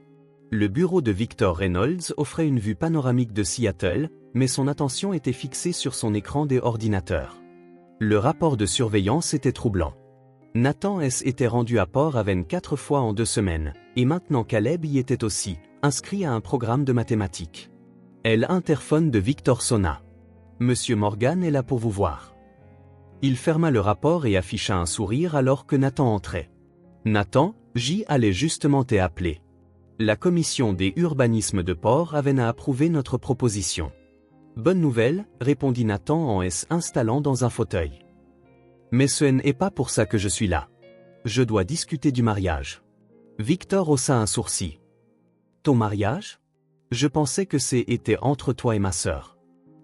Le bureau de Victor Reynolds offrait une vue panoramique de Seattle, mais son attention était fixée sur son écran des ordinateurs. Le rapport de surveillance était troublant. Nathan était rendu à Port-Aven 4 fois en 2 semaines, et maintenant Caleb y était aussi, inscrit à un programme de mathématiques. L'interphone de Victor sonna. « Monsieur Morgan est là pour vous voir. » Il ferma le rapport et afficha un sourire alors que Nathan entrait. « Nathan, j'y allais justement t'appeler. La commission des urbanismes de Port-Aven a approuvé notre proposition. » « Bonne nouvelle, » répondit Nathan en s'installant dans un fauteuil. « Mais ce n'est pas pour ça que je suis là. Je dois discuter du mariage. » Victor haussa un sourcil. « Ton mariage ? Je pensais que c'était entre toi et ma sœur. »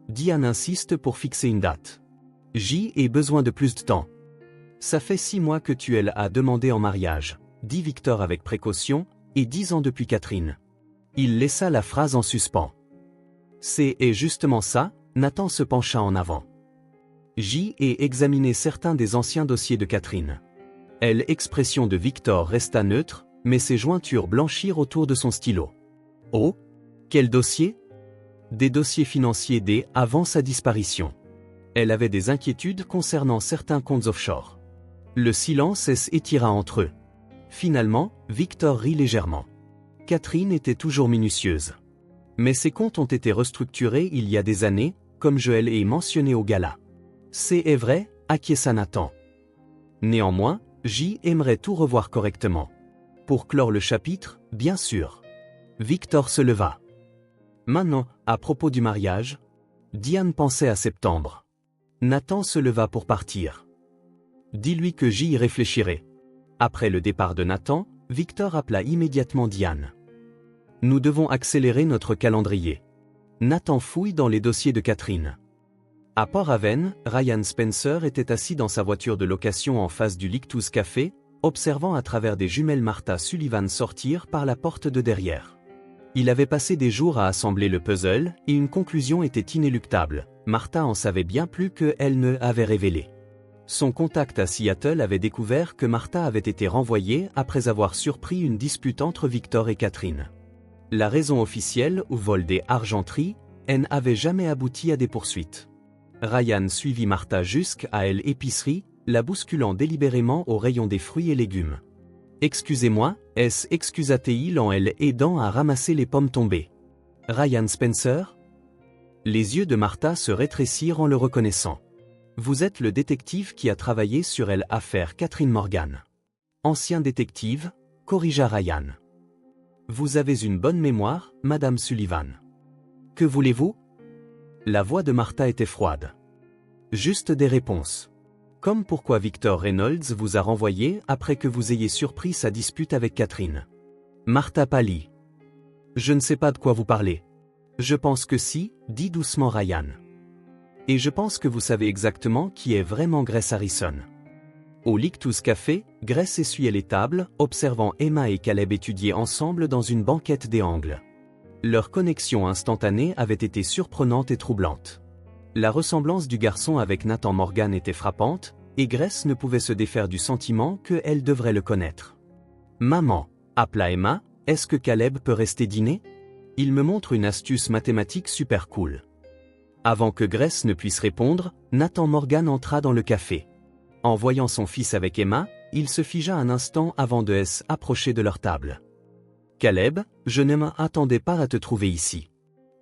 Diane insiste pour fixer une date. « J'y ai besoin de plus de temps. Ça fait 6 mois que tu l'as demandé en mariage. dit Victor avec précaution, et 10 ans depuis Catherine. Il laissa la phrase en suspens. C'est justement ça, Nathan se pencha en avant. J'y ai examiné certains des anciens dossiers de Catherine. L'expression de Victor resta neutre, mais ses jointures blanchirent autour de son stylo. Oh? Quel dossier? Des dossiers financiers avant sa disparition. Elle avait des inquiétudes concernant certains comptes offshore. Le silence s'étira entre eux. Finalement, Victor rit légèrement. Catherine était toujours minutieuse. Mais ses comptes ont été restructurés il y a des années, comme je l'ai mentionné au gala. C'est vrai, acquiesça Nathan. Néanmoins, j'y aimerais tout revoir correctement. Pour clore le chapitre, bien sûr. Victor se leva. Maintenant, à propos du mariage, Diane pensait à septembre. Nathan se leva pour partir. Dis-lui que j'y réfléchirai. Après le départ de Nathan, Victor appela immédiatement Diane. Nous devons accélérer notre calendrier. Nathan fouille dans les dossiers de Catherine. À Port-Aven, Ryan Spencer était assis dans sa voiture de location en face du Lictus Café, observant à travers des jumelles Martha Sullivan sortir par la porte de derrière. Il avait passé des jours à assembler le puzzle, et une conclusion était inéluctable. Martha en savait bien plus qu'elle ne avait révélé. Son contact à Seattle avait découvert que Martha avait été renvoyée après avoir surpris une dispute entre Victor et Catherine. La raison officielle au vol des argenteries, n'avait jamais abouti à des poursuites. Ryan suivit Martha jusqu'à l'épicerie, la bousculant délibérément au rayon des fruits et légumes. Excusez-moi, excusa-t-il en aidant à ramasser les pommes tombées. Ryan Spencer? Les yeux de Martha se rétrécirent en le reconnaissant. Vous êtes le détective qui a travaillé sur l'affaire Catherine Morgan. Ancien détective, corrigea Ryan. Vous avez une bonne mémoire, Madame Sullivan. Que voulez-vous? La voix de Martha était froide. Juste des réponses. Comme pourquoi Victor Reynolds vous a renvoyé après que vous ayez surpris sa dispute avec Catherine. Martha pâlit. Je ne sais pas de quoi vous parlez. Je pense que si, dit doucement Ryan. Et je pense que vous savez exactement qui est vraiment Grace Harrison. Au Lictus Café, Grace essuyait les tables, observant Emma et Caleb étudier ensemble dans une banquette des angles. Leur connexion instantanée avait été surprenante et troublante. La ressemblance du garçon avec Nathan Morgan était frappante, et Grace ne pouvait se défaire du sentiment qu'elle devrait le connaître. Maman, appela Emma, est-ce que Caleb peut rester dîner? Il me montre une astuce mathématique super cool. Avant que Grace ne puisse répondre, Nathan Morgan entra dans le café. En voyant son fils avec Emma, il se figea un instant avant de s'approcher de leur table. Caleb, je ne m'attendais pas à te trouver ici.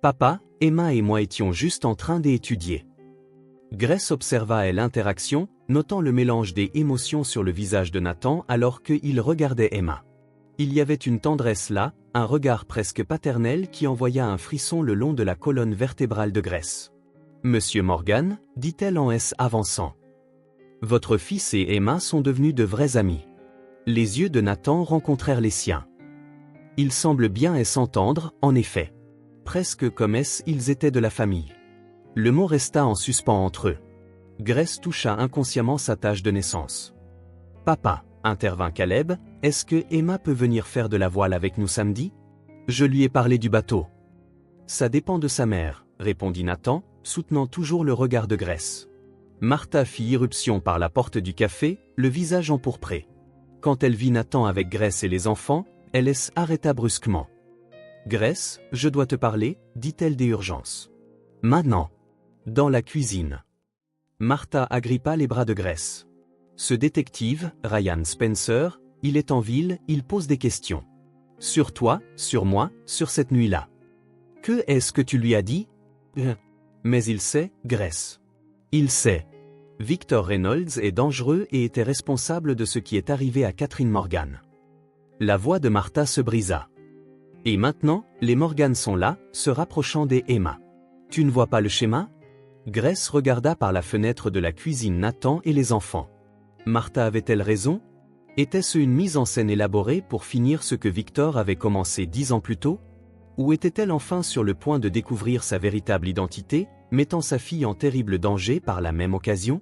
Papa, Emma et moi étions juste en train d'étudier. Grace observa l'interaction, notant le mélange des émotions sur le visage de Nathan alors qu'il regardait Emma. Il y avait une tendresse là, un regard presque paternel qui envoya un frisson le long de la colonne vertébrale de Grace. Monsieur Morgan, dit-elle en avançant. Votre fils et Emma sont devenus de vrais amis. Les yeux de Nathan rencontrèrent les siens. Ils semblent bien s'entendre, en effet. Presque comme ils étaient de la famille. Le mot resta en suspens entre eux. Grace toucha inconsciemment sa tâche de naissance. Papa, intervint Caleb, est-ce que Emma peut venir faire de la voile avec nous samedi? Je lui ai parlé du bateau. Ça dépend de sa mère, répondit Nathan, soutenant toujours le regard de Grace. Martha fit irruption par la porte du café, le visage empourpré. Quand elle vit Nathan avec Grace et les enfants, elle s'arrêta brusquement. Grace, je dois te parler, dit-elle d'urgence. Maintenant. Dans la cuisine. Martha agrippa les bras de Grace. Ce détective, Ryan Spencer, il est en ville, il pose des questions. Sur toi, sur moi, sur cette nuit-là. Que est-ce que tu lui as dit? Mais il sait, Grace. Il sait. Victor Reynolds est dangereux et était responsable de ce qui est arrivé à Catherine Morgan. La voix de Martha se brisa. Et maintenant, les Morgan sont là, se rapprochant des Emma. Tu ne vois pas le schéma? Grace regarda par la fenêtre de la cuisine Nathan et les enfants. Martha avait-elle raison? Était-ce une mise en scène élaborée pour finir ce que Victor avait commencé 10 ans plus tôt? Ou était-elle enfin sur le point de découvrir sa véritable identité, mettant sa fille en terrible danger par la même occasion?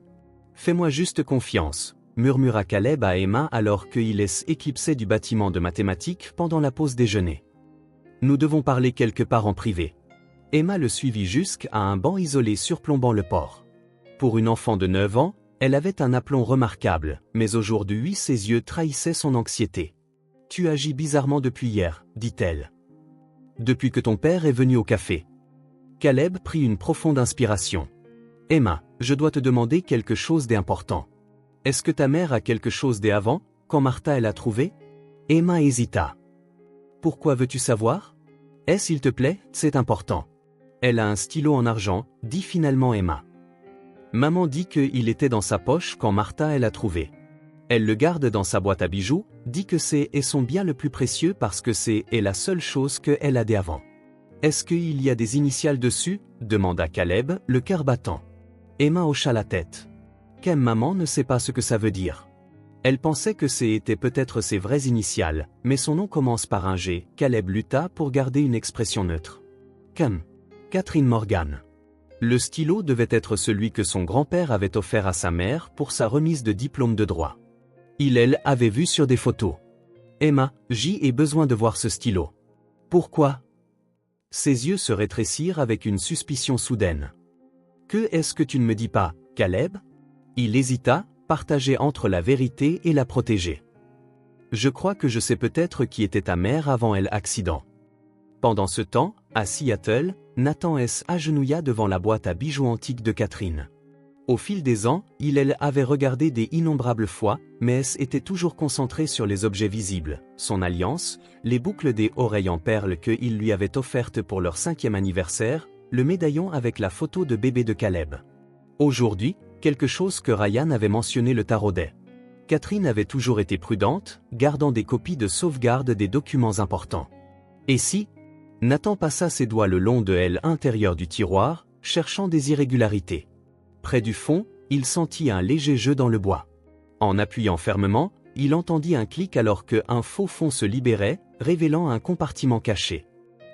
Fais-moi juste confiance, murmura Caleb à Emma alors qu'il s'éclipsait du bâtiment de mathématiques pendant la pause déjeuner. Nous devons parler quelque part en privé. Emma le suivit jusqu'à un banc isolé surplombant le port. Pour une enfant de 9 ans, elle avait un aplomb remarquable, mais aujourd'hui ses yeux trahissaient son anxiété. « Tu agis bizarrement depuis hier, dit-elle. Depuis que ton père est venu au café. » Caleb prit une profonde inspiration. « Emma, je dois te demander quelque chose d'important. Est-ce que ta mère a quelque chose d'avant, quand Martha l'a trouvé ?» Emma hésita. « Pourquoi veux-tu savoir ? S'il te plaît, c'est important. » Elle a un stylo en argent, dit finalement Emma. Maman dit qu'il était dans sa poche quand Martha l'a trouvé. Elle le garde dans sa boîte à bijoux, dit que c'est son bien le plus précieux parce que c'est la seule chose qu'elle a d'avant. Est-ce qu'il y a des initiales dessus ? Demanda Caleb, le cœur battant. Emma hocha la tête. Maman ne sait pas ce que ça veut dire. Elle pensait que c'était peut-être ses vraies initiales, mais son nom commence par un G. Caleb lutta pour garder une expression neutre. Catherine Morgan. Le stylo devait être celui que son grand-père avait offert à sa mère pour sa remise de diplôme de droit. Elle avait vu sur des photos. Emma, j'ai besoin de voir ce stylo. Pourquoi ? Ses yeux se rétrécirent avec une suspicion soudaine. Que est-ce que tu ne me dis pas, Caleb ? Il hésita, partagé entre la vérité et la protéger. Je crois que je sais peut-être qui était ta mère avant l'accident. Pendant ce temps, à Seattle, Nathan agenouilla devant la boîte à bijoux antiques de Catherine. Au fil des ans, il avait regardé des innombrables fois, mais était toujours concentré sur les objets visibles, son alliance, les boucles des oreilles en perles qu'il lui avait offertes pour leur 5e anniversaire, le médaillon avec la photo de bébé de Caleb. Aujourd'hui, quelque chose que Ryan avait mentionné le taraudait. Catherine avait toujours été prudente, gardant des copies de sauvegarde des documents importants. Et si Nathan passa ses doigts le long de l'intérieur du tiroir, cherchant des irrégularités. Près du fond, il sentit un léger jeu dans le bois. En appuyant fermement, il entendit un clic alors qu'un faux fond se libérait, révélant un compartiment caché.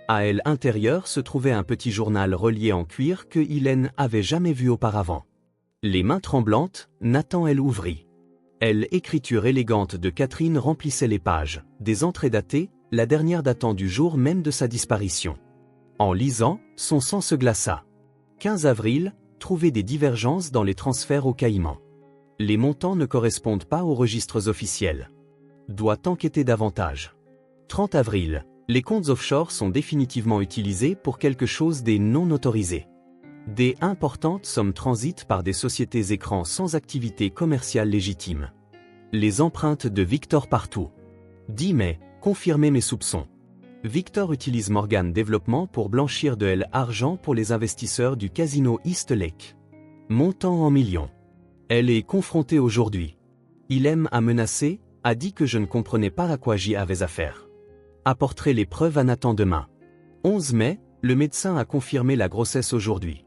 À l'intérieur se trouvait un petit journal relié en cuir qu'il n'avait jamais vu auparavant. Les mains tremblantes, Nathan ouvrit. L'écriture élégante de Catherine remplissait les pages, des entrées datées, la dernière datant du jour même de sa disparition. En lisant, son sang se glaça. 15 avril, trouver des divergences dans les transferts aux Caïmans. Les montants ne correspondent pas aux registres officiels. Doit enquêter davantage. 30 avril, les comptes offshore sont définitivement utilisés pour quelque chose des non autorisés. Des importantes sommes transitent par des sociétés écrans sans activité commerciale légitime. Les empreintes de Victor partout. 10 mai, confirmer mes soupçons. Victor utilise Morgan Développement pour blanchir de l'argent pour les investisseurs du casino East Lake. Montant en millions. Elle est confrontée aujourd'hui. Il aime à menacer, a dit que je ne comprenais pas à quoi j'y avais affaire. Apporterai les preuves à Nathan demain. 11 mai, le médecin a confirmé la grossesse aujourd'hui.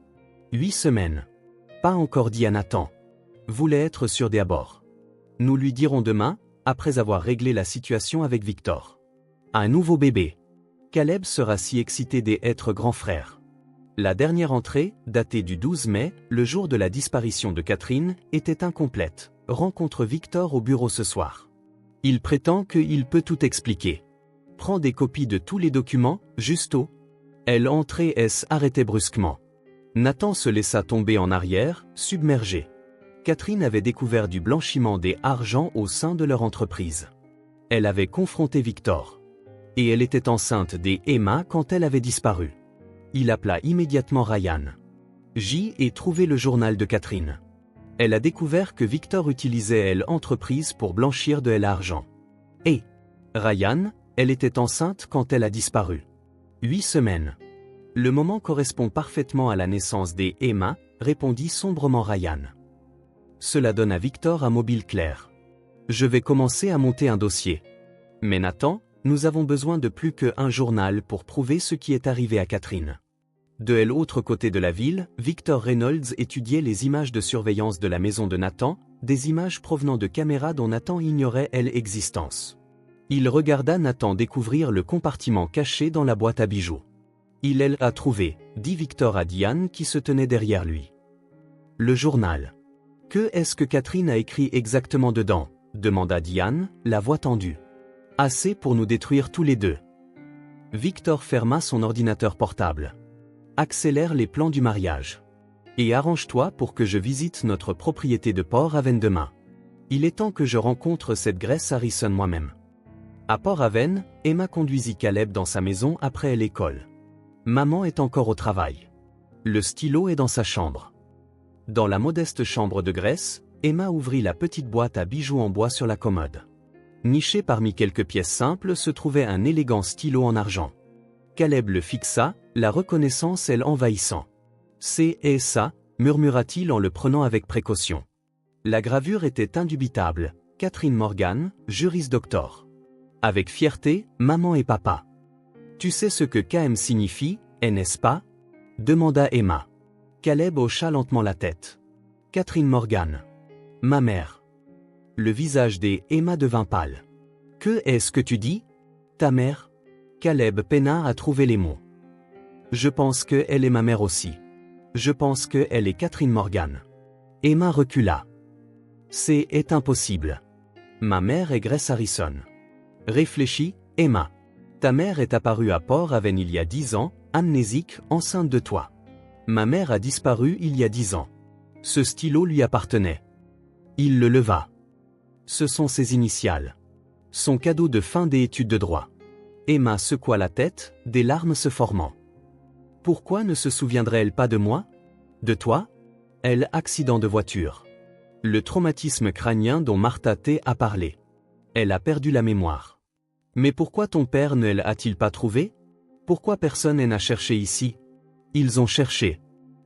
8 semaines. Pas encore dit à Nathan. Voulait être sûr des abords. Nous lui dirons demain, après avoir réglé la situation avec Victor. Un nouveau bébé. Caleb sera si excité d'être grand frère. La dernière entrée, datée du 12 mai, le jour de la disparition de Catherine, était incomplète. Rencontre Victor au bureau ce soir. Il prétend qu'il peut tout expliquer. Prend des copies de tous les documents, justo. L'entrée arrêtait brusquement. Nathan se laissa tomber en arrière, submergé. Catherine avait découvert du blanchiment des argents au sein de leur entreprise. Elle avait confronté Victor. Et elle était enceinte des Emma quand elle avait disparu. Il appela immédiatement Ryan. J et trouvé le journal de Catherine. Elle a découvert que Victor utilisait l'entreprise pour blanchir de l'argent. Et Ryan, elle était enceinte quand elle a disparu. 8 semaines. Le moment correspond parfaitement à la naissance des Emma, répondit sombrement Ryan. Cela donne à Victor un mobile clair. Je vais commencer à monter un dossier. Mais Nathan, nous avons besoin de plus qu'un journal pour prouver ce qui est arrivé à Catherine. De l'autre côté de la ville, Victor Reynolds étudiait les images de surveillance de la maison de Nathan, des images provenant de caméras dont Nathan ignorait l'existence. Il regarda Nathan découvrir le compartiment caché dans la boîte à bijoux. Il a trouvé, dit Victor à Diane qui se tenait derrière lui. Le journal. Que est-ce que Catherine a écrit exactement dedans? Demanda Diane, la voix tendue. Assez pour nous détruire tous les deux. Victor ferma son ordinateur portable. Accélère les plans du mariage. Et arrange-toi pour que je visite notre propriété de Port Aven demain. Il est temps que je rencontre cette Grace Harrison moi-même. À Port Aven, Emma conduisit Caleb dans sa maison après l'école. Maman est encore au travail. Le stylo est dans sa chambre. Dans la modeste chambre de Grace, Emma ouvrit la petite boîte à bijoux en bois sur la commode. Niché parmi quelques pièces simples se trouvait un élégant stylo en argent. Caleb le fixa, la reconnaissance l'envahissant. « C'est ça », murmura-t-il en le prenant avec précaution. La gravure était indubitable, Catherine Morgan, Juris Doctor. Avec fierté, maman et papa. « Tu sais ce que KM signifie, n'est-ce pas » demanda Emma. Caleb hocha lentement la tête. Catherine Morgan. Ma mère. Le visage d'Emma devint pâle. Que est-ce que tu dis? Ta mère? Caleb peina à trouver les mots. Je pense qu'elle est ma mère aussi. Je pense qu'elle est Catherine Morgan. Emma recula. C'est impossible. Ma mère est Grace Harrison. Réfléchis, Emma. Ta mère est apparue à Port Aven il y a 10 ans, amnésique, enceinte de toi. Ma mère a disparu il y a 10 ans. Ce stylo lui appartenait. Il le leva. Ce sont ses initiales. Son cadeau de fin des études de droit. Emma secoua la tête, des larmes se formant. Pourquoi ne se souviendrait-elle pas de moi? De toi? Elle, accident de voiture. Le traumatisme crânien dont Martha T a parlé. Elle a perdu la mémoire. Mais pourquoi ton père ne l'a-t-il pas trouvé? Pourquoi personne n'a cherché ici? Ils ont cherché.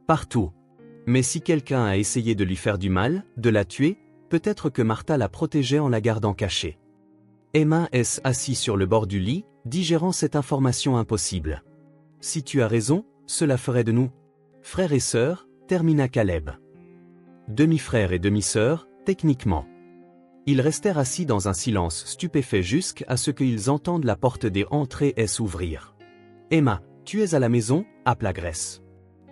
Partout. Mais si quelqu'un a essayé de lui faire du mal, de la tuer, peut-être que Martha la protégeait en la gardant cachée. Emma est assise sur le bord du lit, digérant cette information impossible. Si tu as raison, cela ferait de nous frères et sœurs, termina Caleb. Demi-frères et demi-sœurs, techniquement. Ils restèrent assis dans un silence stupéfait jusqu'à ce qu'ils entendent la porte des entrées s'ouvrir. Emma, tu es à la maison, appela Grace.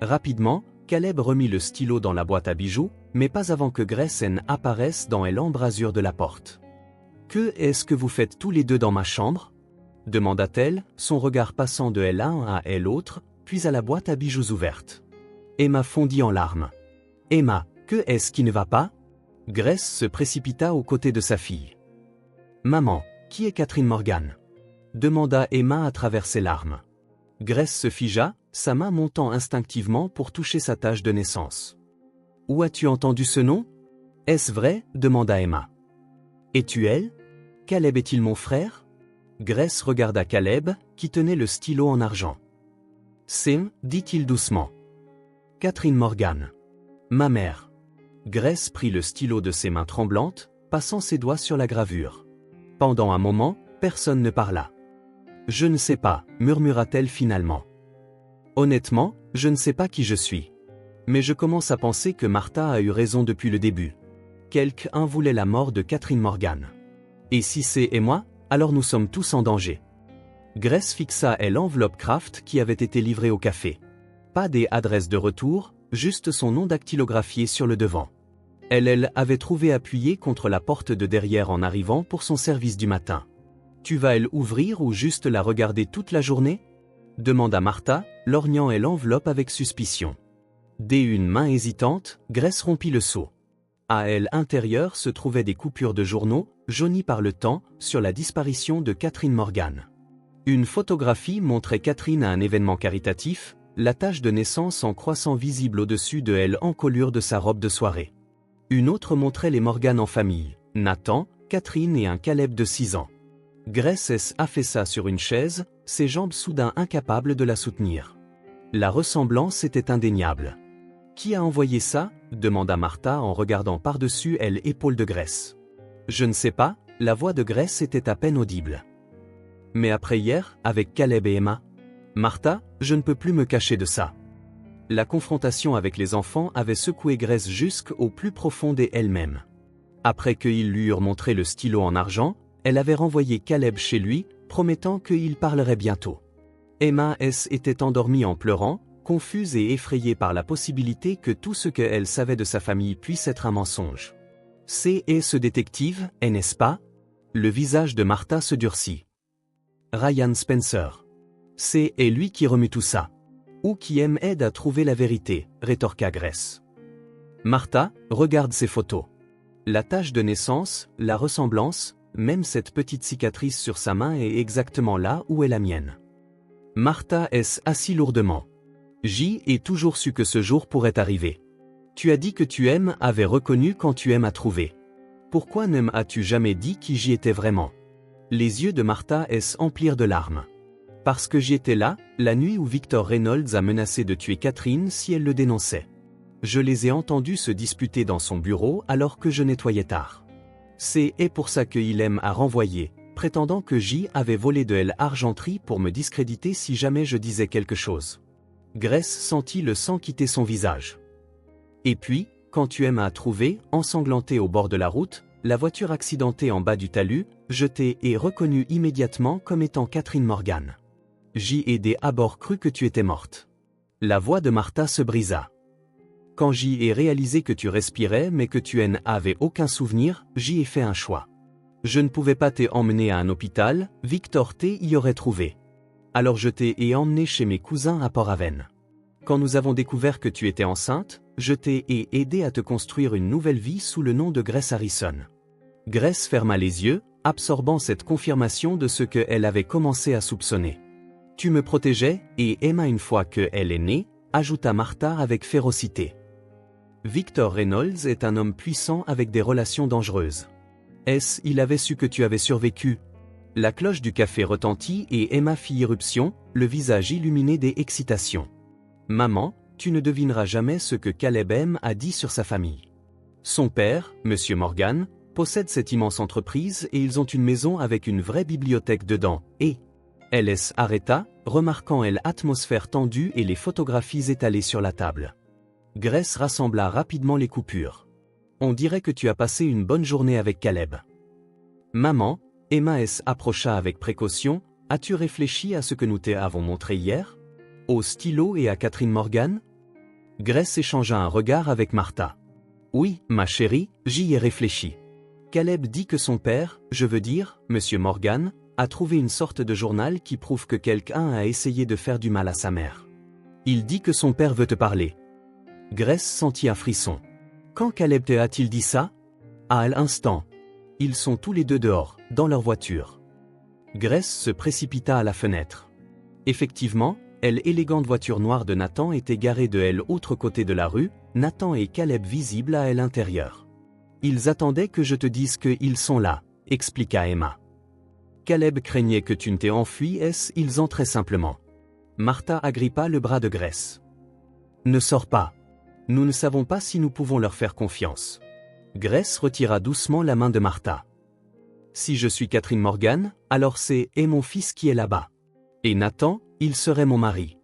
Rapidement, Caleb remit le stylo dans la boîte à bijoux, mais pas avant que Grace apparaisse dans l'embrasure de la porte. Que est-ce que vous faites tous les deux dans ma chambre? demanda-t-elle, son regard passant de l'un à l'autre, puis à la boîte à bijoux ouverte. Emma fondit en larmes. Emma, que est-ce qui ne va pas? Grace se précipita aux côtés de sa fille. Maman, qui est Catherine Morgan? demanda Emma à travers ses larmes. Grace se figea, sa main montant instinctivement pour toucher sa tache de naissance. Où as-tu entendu ce nom? Est-ce vrai? demanda Emma. Es-tu elle? Caleb est-il mon frère? Grace regarda Caleb, qui tenait le stylo en argent. C'est, dit-il doucement. Catherine Morgan. Ma mère. Grace prit le stylo de ses mains tremblantes, passant ses doigts sur la gravure. Pendant un moment, personne ne parla. Je ne sais pas, murmura-t-elle finalement. Honnêtement, je ne sais pas qui je suis. Mais je commence à penser que Martha a eu raison depuis le début. Quelqu'un voulait la mort de Catherine Morgan. Et si c'est moi, alors nous sommes tous en danger. Grace fixa l'enveloppe Kraft qui avait été livrée au café. Pas des adresses de retour, juste son nom dactylographié sur le devant. Elle avait trouvé appuyé contre la porte de derrière en arrivant pour son service du matin. Tu vas ouvrir ou juste la regarder toute la journée? demanda Martha, lorgnant l'enveloppe avec suspicion. Dès une main hésitante, Grace rompit le seau. À l'intérieur se trouvaient des coupures de journaux, jaunies par le temps, sur la disparition de Catherine Morgan. Une photographie montrait Catherine à un événement caritatif, la tache de naissance en croissant visible au-dessus de l'encolure de sa robe de soirée. Une autre montrait les Morgan en famille, Nathan, Catherine et un Caleb de 6 ans. Grace affaissa sur une chaise, ses jambes soudain incapables de la soutenir. La ressemblance était indéniable. Qui a envoyé ça? demanda Martha en regardant par-dessus l'épaule de Grace. Je ne sais pas, la voix de Grace était à peine audible. Mais après hier, avec Caleb et Emma? Martha, je ne peux plus me cacher de ça. La confrontation avec les enfants avait secoué Grace jusqu'au plus profond d'elle-même. Après qu'ils lui eurent montré le stylo en argent, elle avait renvoyé Caleb chez lui, promettant qu'il parlerait bientôt. Emma était endormie en pleurant, confuse et effrayée par la possibilité que tout ce qu'elle savait de sa famille puisse être un mensonge. C'est ce détective, n'est-ce pas? Le visage de Martha se durcit. Ryan Spencer. C'est lui qui remue tout ça. Ou qui aide à trouver la vérité, rétorqua Grace. Martha, regarde ces photos. La tache de naissance, la ressemblance, même cette petite cicatrice sur sa main est exactement là où est la mienne. Martha assis lourdement. J ai toujours su que ce jour pourrait arriver. Tu as dit que tu avais reconnu quand tu a trouvé. Pourquoi ne m'as-tu jamais dit qui j'y étais vraiment? Les yeux de Martha emplirent de larmes. Parce que j'y étais là, la nuit où Victor Reynolds a menacé de tuer Catherine si elle le dénonçait. Je les ai entendus se disputer dans son bureau alors que je nettoyais tard. C'est pour ça qu'il a renvoyé, prétendant que J avait volé de l'argenterie pour me discréditer si jamais je disais quelque chose. Grace sentit le sang quitter son visage. Et puis, quand tu m'as trouvé, ensanglanté au bord de la route, la voiture accidentée en bas du talus, je t'ai reconnu immédiatement comme étant Catherine Morgan. J'y ai d'abord cru que tu étais morte. La voix de Martha se brisa. Quand j'y ai réalisé que tu respirais mais que tu n'avais aucun souvenir, j'y ai fait un choix. Je ne pouvais pas t'emmener à un hôpital, Victor y aurait trouvé. Alors je t'ai emmené chez mes cousins à Port-Aven. Quand nous avons découvert que tu étais enceinte, je t'ai aidé à te construire une nouvelle vie sous le nom de Grace Harrison. Grace ferma les yeux, absorbant cette confirmation de ce qu'elle avait commencé à soupçonner. Tu me protégeais, et Emma une fois qu'elle est née, ajouta Martha avec férocité. Victor Reynolds est un homme puissant avec des relations dangereuses. Il avait su que tu avais survécu? La cloche du café retentit et Emma fit irruption, le visage illuminé d'excitation. Maman, tu ne devineras jamais ce que Caleb a dit sur sa famille. Son père, Monsieur Morgan, possède cette immense entreprise et ils ont une maison avec une vraie bibliothèque dedans, et... Elle arrêta, remarquant l'atmosphère tendue et les photographies étalées sur la table. Grace rassembla rapidement les coupures. On dirait que tu as passé une bonne journée avec Caleb. Maman, Emma approcha avec précaution, as-tu réfléchi à ce que nous t'avons montré hier? Au stylo et à Catherine Morgan? Grace échangea un regard avec Martha. Oui, ma chérie, j'y ai réfléchi. Caleb dit que son père, je veux dire, Monsieur Morgan, a trouvé une sorte de journal qui prouve que quelqu'un a essayé de faire du mal à sa mère. Il dit que son père veut te parler. Grace sentit un frisson. Quand Caleb a-t-il dit ça? À l'instant. Ils sont tous les deux dehors, dans leur voiture. Grace se précipita à la fenêtre. Effectivement, l'élégante voiture noire de Nathan était garée de l'autre côté de la rue, Nathan et Caleb visibles à l'intérieur. Ils attendaient que je te dise qu'ils sont là, expliqua Emma. Caleb craignait que tu ne t'aies enfui, ils entraient simplement. Martha agrippa le bras de Grace. Ne sors pas. Nous ne savons pas si nous pouvons leur faire confiance. Grace retira doucement la main de Martha. Si je suis Catherine Morgan, alors c'est mon fils qui est là-bas. Et Nathan, il serait mon mari.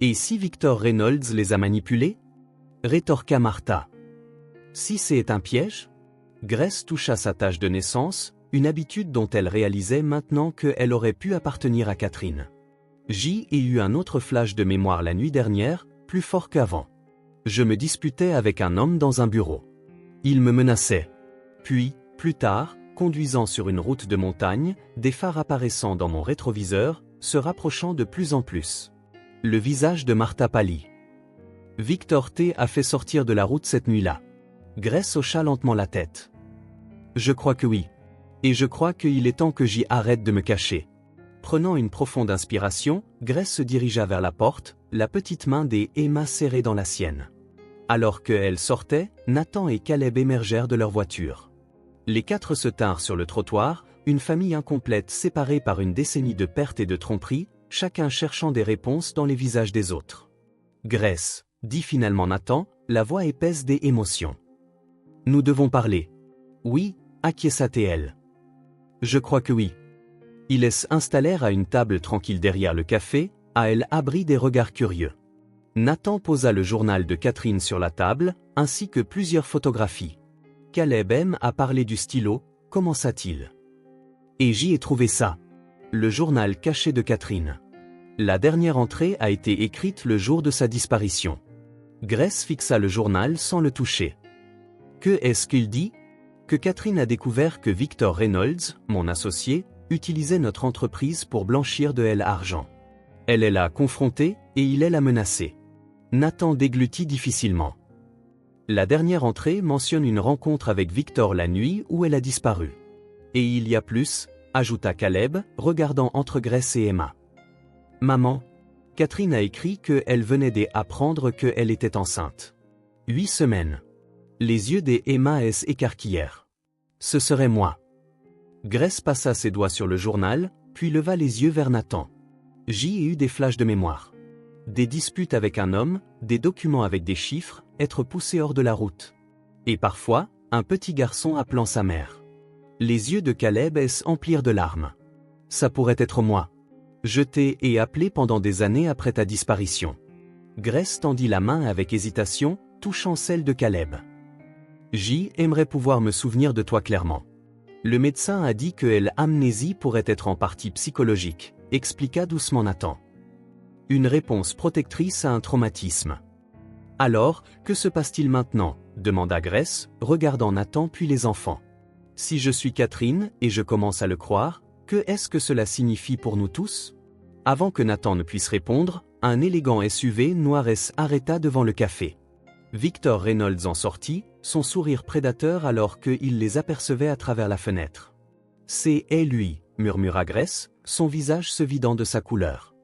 Et si Victor Reynolds les a manipulés? Rétorqua Martha. Si c'est un piège? Grace toucha sa tache de naissance, une habitude dont elle réalisait maintenant qu'elle aurait pu appartenir à Catherine. J ai eu un autre flash de mémoire la nuit dernière, plus fort qu'avant. Je me disputais avec un homme dans un bureau. Il me menaçait. Puis, plus tard, conduisant sur une route de montagne, des phares apparaissant dans mon rétroviseur, se rapprochant de plus en plus. Le visage de Martha pâlit. Victor a fait sortir de la route cette nuit-là. Grace hocha lentement la tête. Je crois que oui. Et je crois qu'il est temps que j'y arrête de me cacher. Prenant une profonde inspiration, Grace se dirigea vers la porte, la petite main d'Emma serrée dans la sienne. Alors qu'elle sortait, Nathan et Caleb émergèrent de leur voiture. Les quatre se tinrent sur le trottoir, une famille incomplète séparée par une décennie de pertes et de tromperies, chacun cherchant des réponses dans les visages des autres. Grace, dit finalement Nathan, la voix épaisse des émotions. Nous devons parler. Oui, acquiesça-t-elle. Je crois que oui. Ils s'installèrent à une table tranquille derrière le café, à l'abri des regards curieux. Nathan posa le journal de Catherine sur la table, ainsi que plusieurs photographies. Caleb a parlé du stylo, commença-t-il. Et j'y ai trouvé ça. Le journal caché de Catherine. La dernière entrée a été écrite le jour de sa disparition. Grace fixa le journal sans le toucher. Que est-ce qu'il dit? Que Catherine a découvert que Victor Reynolds, mon associé, utilisait notre entreprise pour blanchir de l'argent. Elle l'a confronté et il l'a menacé. Nathan déglutit difficilement. La dernière entrée mentionne une rencontre avec Victor la nuit où elle a disparu. Et il y a plus, ajouta Caleb, regardant entre Grace et Emma. Maman. Catherine a écrit qu'elle venait d'apprendre qu'elle était enceinte. 8 semaines. Les yeux d'Emma s'écarquillèrent. Ce serait moi. Grace passa ses doigts sur le journal, puis leva les yeux vers Nathan. J'y ai eu des flashs de mémoire. Des disputes avec un homme, des documents avec des chiffres, être poussé hors de la route. Et parfois, un petit garçon appelant sa mère. Les yeux de Caleb emplirent de larmes. Ça pourrait être moi. Je t'ai appelé pendant des années après ta disparition. Grace tendit la main avec hésitation, touchant celle de Caleb. J'aimerais pouvoir me souvenir de toi clairement. Le médecin a dit que l'amnésie pourrait être en partie psychologique, expliqua doucement Nathan. Une réponse protectrice à un traumatisme. Alors, que se passe-t-il maintenant? Demanda Grace, regardant Nathan puis les enfants. Si je suis Catherine, et je commence à le croire, que est-ce que cela signifie pour nous tous? Avant que Nathan ne puisse répondre, un élégant SUV noir arrêta devant le café. Victor Reynolds en sortit, son sourire prédateur alors qu'il les apercevait à travers la fenêtre. C'est lui, murmura Grace, son visage se vidant de sa couleur.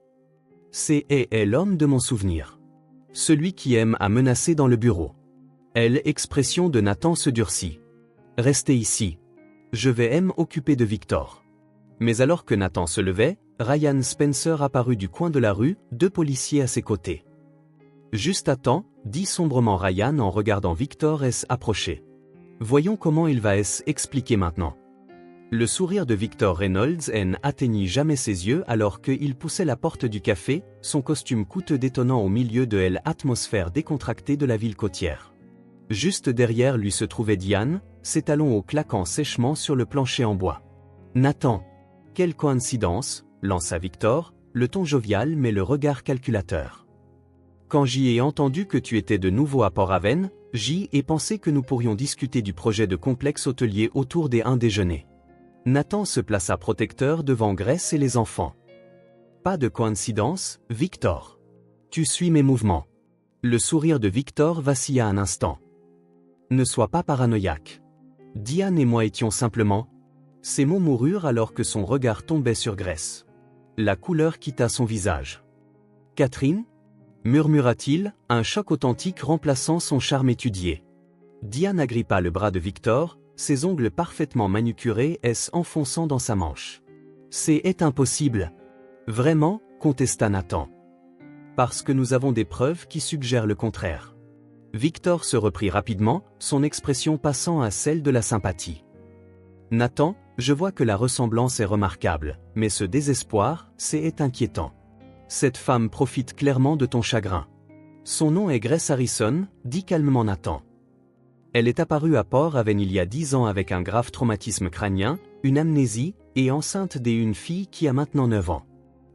C'est l'homme de mon souvenir. Celui qui aime à menacer dans le bureau. L'expression de Nathan se durcit. Restez ici. Je vais m'occuper de Victor. Mais alors que Nathan se levait, Ryan Spencer apparut du coin de la rue, 2 policiers à ses côtés. Juste à temps, dit sombrement Ryan en regardant Victor approcher. Voyons comment il va expliquer maintenant. Le sourire de Victor Reynolds n'atteignit jamais ses yeux alors qu'il poussait la porte du café, son costume coûteux détonnant au milieu de l'atmosphère décontractée de la ville côtière. Juste derrière lui se trouvait Diane, ses talons hauts claquant sèchement sur le plancher en bois. Nathan. Quelle coïncidence, lança Victor, le ton jovial mais le regard calculateur. Quand j'y ai entendu que tu étais de nouveau à Port-Aven, j'y ai pensé que nous pourrions discuter du projet de complexe hôtelier autour des déjeuners. Nathan se plaça protecteur devant Grace et les enfants. Pas de coïncidence, Victor. Tu suis mes mouvements. Le sourire de Victor vacilla un instant. Ne sois pas paranoïaque. Diane et moi étions simplement... Ces mots moururent alors que son regard tombait sur Grace. La couleur quitta son visage. Catherine? Murmura-t-il, un choc authentique remplaçant son charme étudié. Diane agrippa le bras de Victor, ses ongles parfaitement manucurés s'enfonçant dans sa manche. C'est impossible. Vraiment, contesta Nathan. Parce que nous avons des preuves qui suggèrent le contraire. Victor se reprit rapidement, son expression passant à celle de la sympathie. Nathan, je vois que la ressemblance est remarquable, mais ce désespoir, c'est inquiétant. Cette femme profite clairement de ton chagrin. Son nom est Grace Harrison, dit calmement Nathan. Elle est apparue à Port-Aven il y a 10 ans avec un grave traumatisme crânien, une amnésie, et enceinte d'une fille qui a maintenant 9 ans.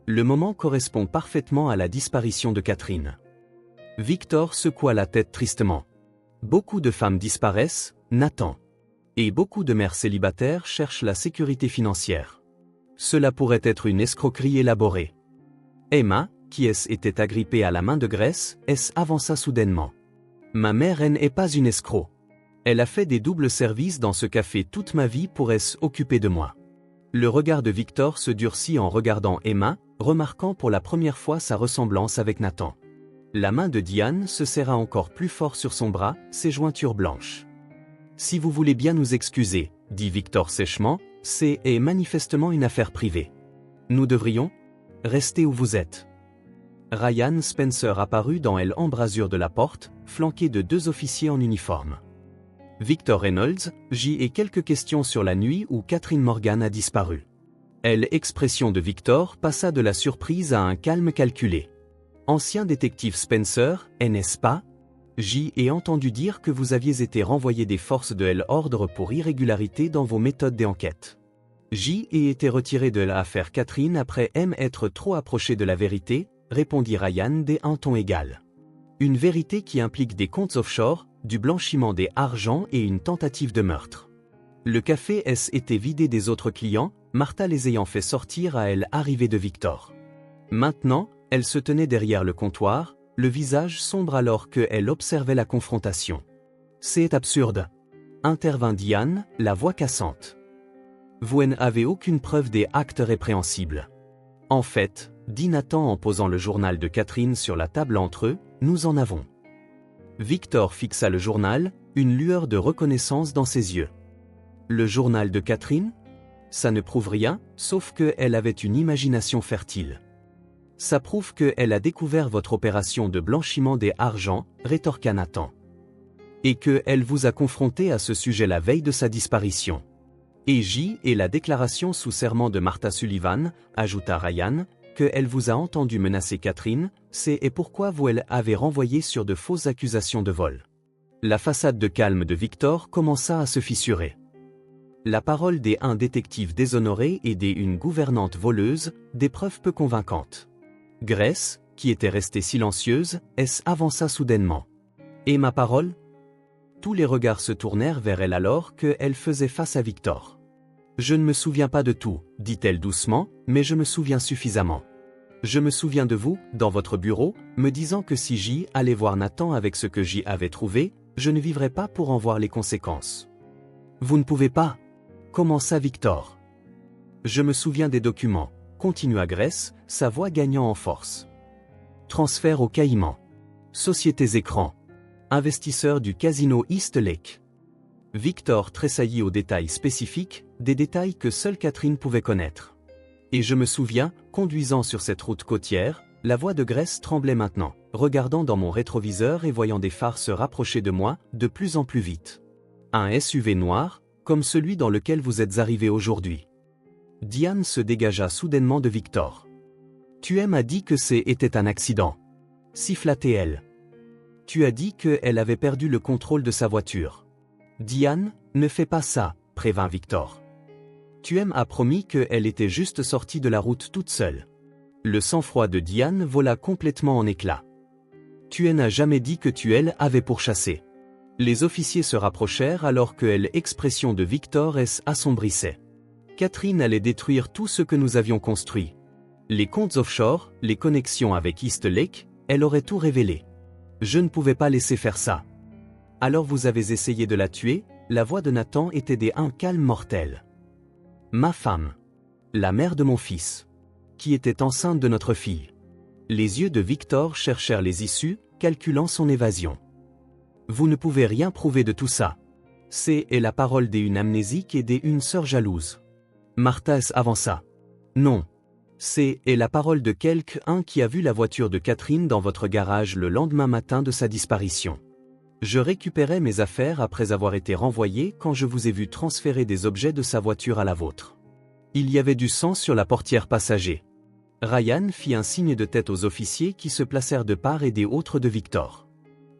Le moment correspond parfaitement à la disparition de Catherine. Victor secoua la tête tristement. Beaucoup de femmes disparaissent, Nathan. Et beaucoup de mères célibataires cherchent la sécurité financière. Cela pourrait être une escroquerie élaborée. Emma, qui était agrippée à la main de Grace, avança soudainement. Ma mère n'est pas une escroc. Elle a fait des doubles services dans ce café toute ma vie pour s'occuper de moi. Le regard de Victor se durcit en regardant Emma, remarquant pour la première fois sa ressemblance avec Nathan. La main de Diane se serra encore plus fort sur son bras, ses jointures blanches. Si vous voulez bien nous excuser, dit Victor sèchement, c'est manifestement une affaire privée. Nous devrions rester où vous êtes. Ryan Spencer apparut dans l'embrasure de la porte, flanqué de 2 officiers en uniforme. Victor Reynolds, j'y ai quelques questions sur la nuit où Catherine Morgan a disparu. L'expression de Victor passa de la surprise à un calme calculé. Ancien détective Spencer, n'est-ce pas? J'y ai entendu dire que vous aviez été renvoyé des forces de l'ordre pour irrégularité dans vos méthodes d'enquête. J ait été retiré de l'affaire Catherine après M être trop approché de la vérité, répondit Ryan d'un ton égal. Une vérité qui implique des comptes offshore, du blanchiment des argents et une tentative de meurtre. Le café S était vidé des autres clients, Martha les ayant fait sortir à elle arrivée de Victor. Maintenant, elle se tenait derrière le comptoir, le visage sombre alors qu'elle observait la confrontation. C'est absurde, intervint Diane, la voix cassante. Vous n'avez aucune preuve des actes répréhensibles. En fait, dit Nathan en posant le journal de Catherine sur la table entre eux, nous en avons. Victor fixa le journal, une lueur de reconnaissance dans ses yeux. Le journal de Catherine? Ça ne prouve rien, sauf qu'elle avait une imagination fertile. Ça prouve qu'elle a découvert votre opération de blanchiment des argents, rétorqua Nathan. Et qu'elle vous a confronté à ce sujet la veille de sa disparition. Et J et la déclaration sous serment de Martha Sullivan, ajouta Ryan, qu'elle vous a entendu menacer Catherine, c'est et pourquoi vous l'avez renvoyée sur de fausses accusations de vol. La façade de calme de Victor commença à se fissurer. La parole des un détective déshonoré et des une gouvernante voleuse, des preuves peu convaincantes. Grace, qui était restée silencieuse, avança soudainement. Et ma parole? Tous les regards se tournèrent vers elle alors qu'elle faisait face à Victor. Je ne me souviens pas de tout, dit-elle doucement, mais je me souviens suffisamment. Je me souviens de vous, dans votre bureau, me disant que si J allait voir Nathan avec ce que J avait trouvé, je ne vivrais pas pour en voir les conséquences. Vous ne pouvez pas, commença Victor. Je me souviens des documents, continua Grace, sa voix gagnant en force. Transfert au Caïman. Sociétés écran. Investisseur du casino East Lake. Victor tressaillit aux détails spécifiques, des détails que seule Catherine pouvait connaître. Et je me souviens, conduisant sur cette route côtière, la voix de Grace tremblait maintenant, regardant dans mon rétroviseur et voyant des phares se rapprocher de moi, de plus en plus vite. Un SUV noir, comme celui dans lequel vous êtes arrivé aujourd'hui. Diane se dégagea soudainement de Victor. Tu m'as dit que c'était un accident. Siffla-t-elle. Tu as dit qu'elle avait perdu le contrôle de sa voiture. Diane, ne fais pas ça, prévint Victor. Tu m'as promis qu'elle était juste sortie de la route toute seule. Le sang-froid de Diane vola complètement en éclats. Tu n'as jamais dit que tu avais pourchassé. Les officiers se rapprochèrent alors que l'expression de Victor assombrissait. Catherine allait détruire tout ce que nous avions construit. Les comptes offshore, les connexions avec East Lake, elle aurait tout révélé. Je ne pouvais pas laisser faire ça. Alors vous avez essayé de la tuer, la voix de Nathan était un calme mortel. Ma femme. La mère de mon fils. Qui était enceinte de notre fille. Les yeux de Victor cherchèrent les issues, calculant son évasion. Vous ne pouvez rien prouver de tout ça. C'est la parole d'une amnésique et d'une sœur jalouse. Martha avança. Non. C'est la parole de quelqu'un qui a vu la voiture de Catherine dans votre garage le lendemain matin de sa disparition. Je récupérais mes affaires après avoir été renvoyé quand je vous ai vu transférer des objets de sa voiture à la vôtre. Il y avait du sang sur la portière passager. Ryan fit un signe de tête aux officiers qui se placèrent de part et d'autre de Victor.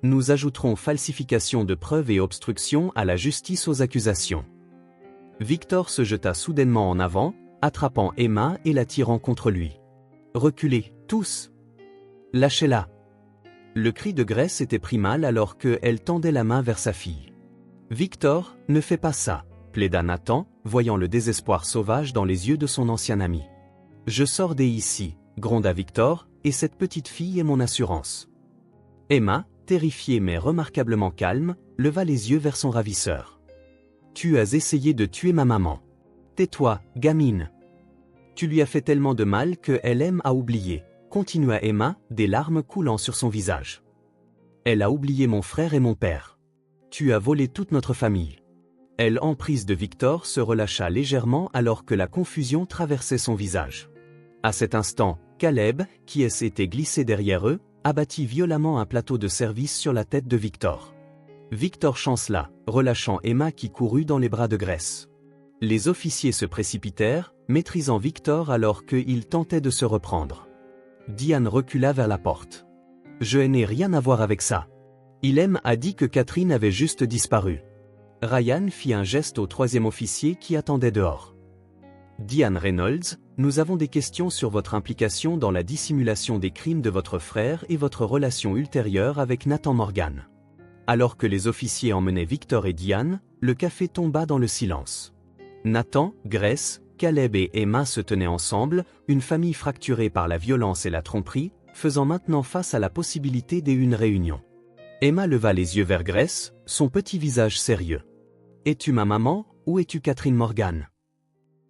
Nous ajouterons falsification de preuves et obstruction à la justice aux accusations. Victor se jeta soudainement en avant, attrapant Emma et la tirant contre lui. Reculez, tous! Lâchez-la! Le cri de Grace était pris mal alors qu'elle tendait la main vers sa fille. Victor, ne fais pas ça, plaida Nathan, voyant le désespoir sauvage dans les yeux de son ancien ami. Je sors d'ici, gronda Victor, et cette petite fille est mon assurance. Emma, terrifiée mais remarquablement calme, leva les yeux vers son ravisseur. Tu as essayé de tuer ma maman. Tais-toi, gamine. Tu lui as fait tellement de mal qu'elle aime à oublier. Continua Emma, des larmes coulant sur son visage. Elle a oublié mon frère et mon père. Tu as volé toute notre famille. L'emprise de Victor se relâcha légèrement alors que la confusion traversait son visage. À cet instant, Caleb, qui s'était glissé derrière eux, abattit violemment un plateau de service sur la tête de Victor. Victor chancela, relâchant Emma qui courut dans les bras de Grace. Les officiers se précipitèrent, maîtrisant Victor alors qu'il tentait de se reprendre. Diane recula vers la porte. Je n'ai rien à voir avec ça. Il a dit que Catherine avait juste disparu. Ryan fit un geste au troisième officier qui attendait dehors. Diane Reynolds, nous avons des questions sur votre implication dans la dissimulation des crimes de votre frère et votre relation ultérieure avec Nathan Morgan. Alors que les officiers emmenaient Victor et Diane, le café tomba dans le silence. Nathan, Grace, Caleb et Emma se tenaient ensemble, une famille fracturée par la violence et la tromperie, faisant maintenant face à la possibilité d'une réunion. Emma leva les yeux vers Grace, son petit visage sérieux. « Es-tu ma maman, ou es-tu Catherine Morgan ?»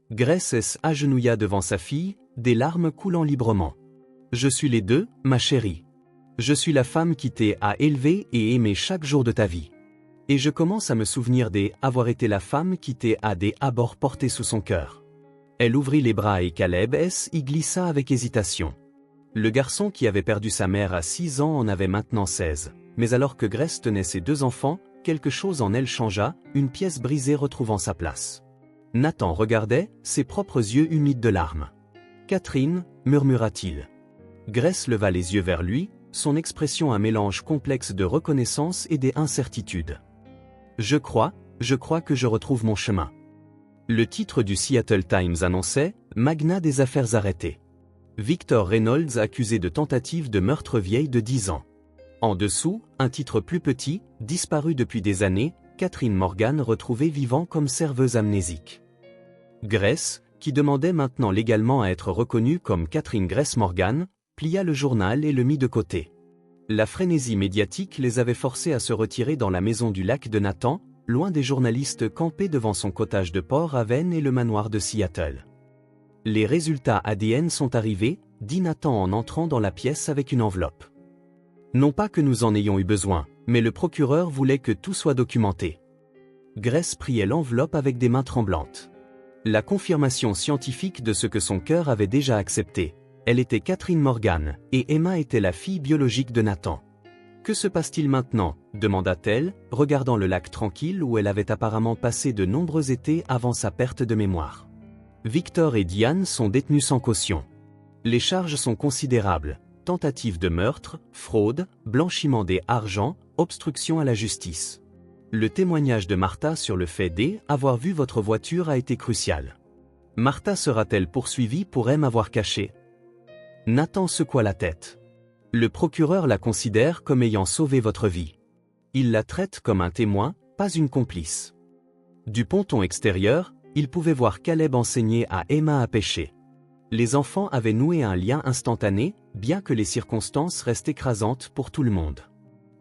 Grace agenouilla devant sa fille, des larmes coulant librement. « Je suis les deux, ma chérie. Je suis la femme qui t'a élevée et aimée chaque jour de ta vie. Et je commence à me souvenir d'avoir été la femme qui t'a d'abord porté sous son cœur. » Elle ouvrit les bras et Caleb y glissa avec hésitation. Le garçon qui avait perdu sa mère à 6 ans en avait maintenant 16. Mais alors que Grace tenait ses 2 enfants, quelque chose en elle changea, une pièce brisée retrouvant sa place. Nathan regardait, ses propres yeux humides de larmes. « Catherine » murmura-t-il. Grace leva les yeux vers lui, son expression un mélange complexe de reconnaissance et d'incertitude. « Je crois que je retrouve mon chemin. » Le titre du Seattle Times annonçait « Magnat des affaires arrêtées. Victor Reynolds accusé de tentative de meurtre vieille de 10 ans. » En dessous, un titre plus petit, disparu depuis des années, Catherine Morgan retrouvée vivant comme serveuse amnésique. Grace, qui demandait maintenant légalement à être reconnue comme Catherine Grace Morgan, plia le journal et le mit de côté. La frénésie médiatique les avait forcés à se retirer dans la maison du lac de Nathan, loin des journalistes campés devant son cottage de Port Haven et le manoir de Seattle. Les résultats ADN sont arrivés, dit Nathan en entrant dans la pièce avec une enveloppe. Non pas que nous en ayons eu besoin, mais le procureur voulait que tout soit documenté. Grace priait l'enveloppe avec des mains tremblantes. La confirmation scientifique de ce que son cœur avait déjà accepté. Elle était Catherine Morgan, et Emma était la fille biologique de Nathan. « Que se passe-t-il maintenant » demanda-t-elle, regardant le lac tranquille où elle avait apparemment passé de nombreux étés avant sa perte de mémoire. Victor et Diane sont détenus sans caution. Les charges sont considérables. Tentative de meurtre, fraude, blanchiment d'argent, obstruction à la justice. Le témoignage de Martha sur le fait d'avoir vu votre voiture a été crucial. Martha sera-t-elle poursuivie pour m'avoir caché? Nathan secoua la tête. Le procureur la considère comme ayant sauvé votre vie. Il la traite comme un témoin, pas une complice. Du ponton extérieur, il pouvait voir Caleb enseigner à Emma à pêcher. Les enfants avaient noué un lien instantané, bien que les circonstances restent écrasantes pour tout le monde.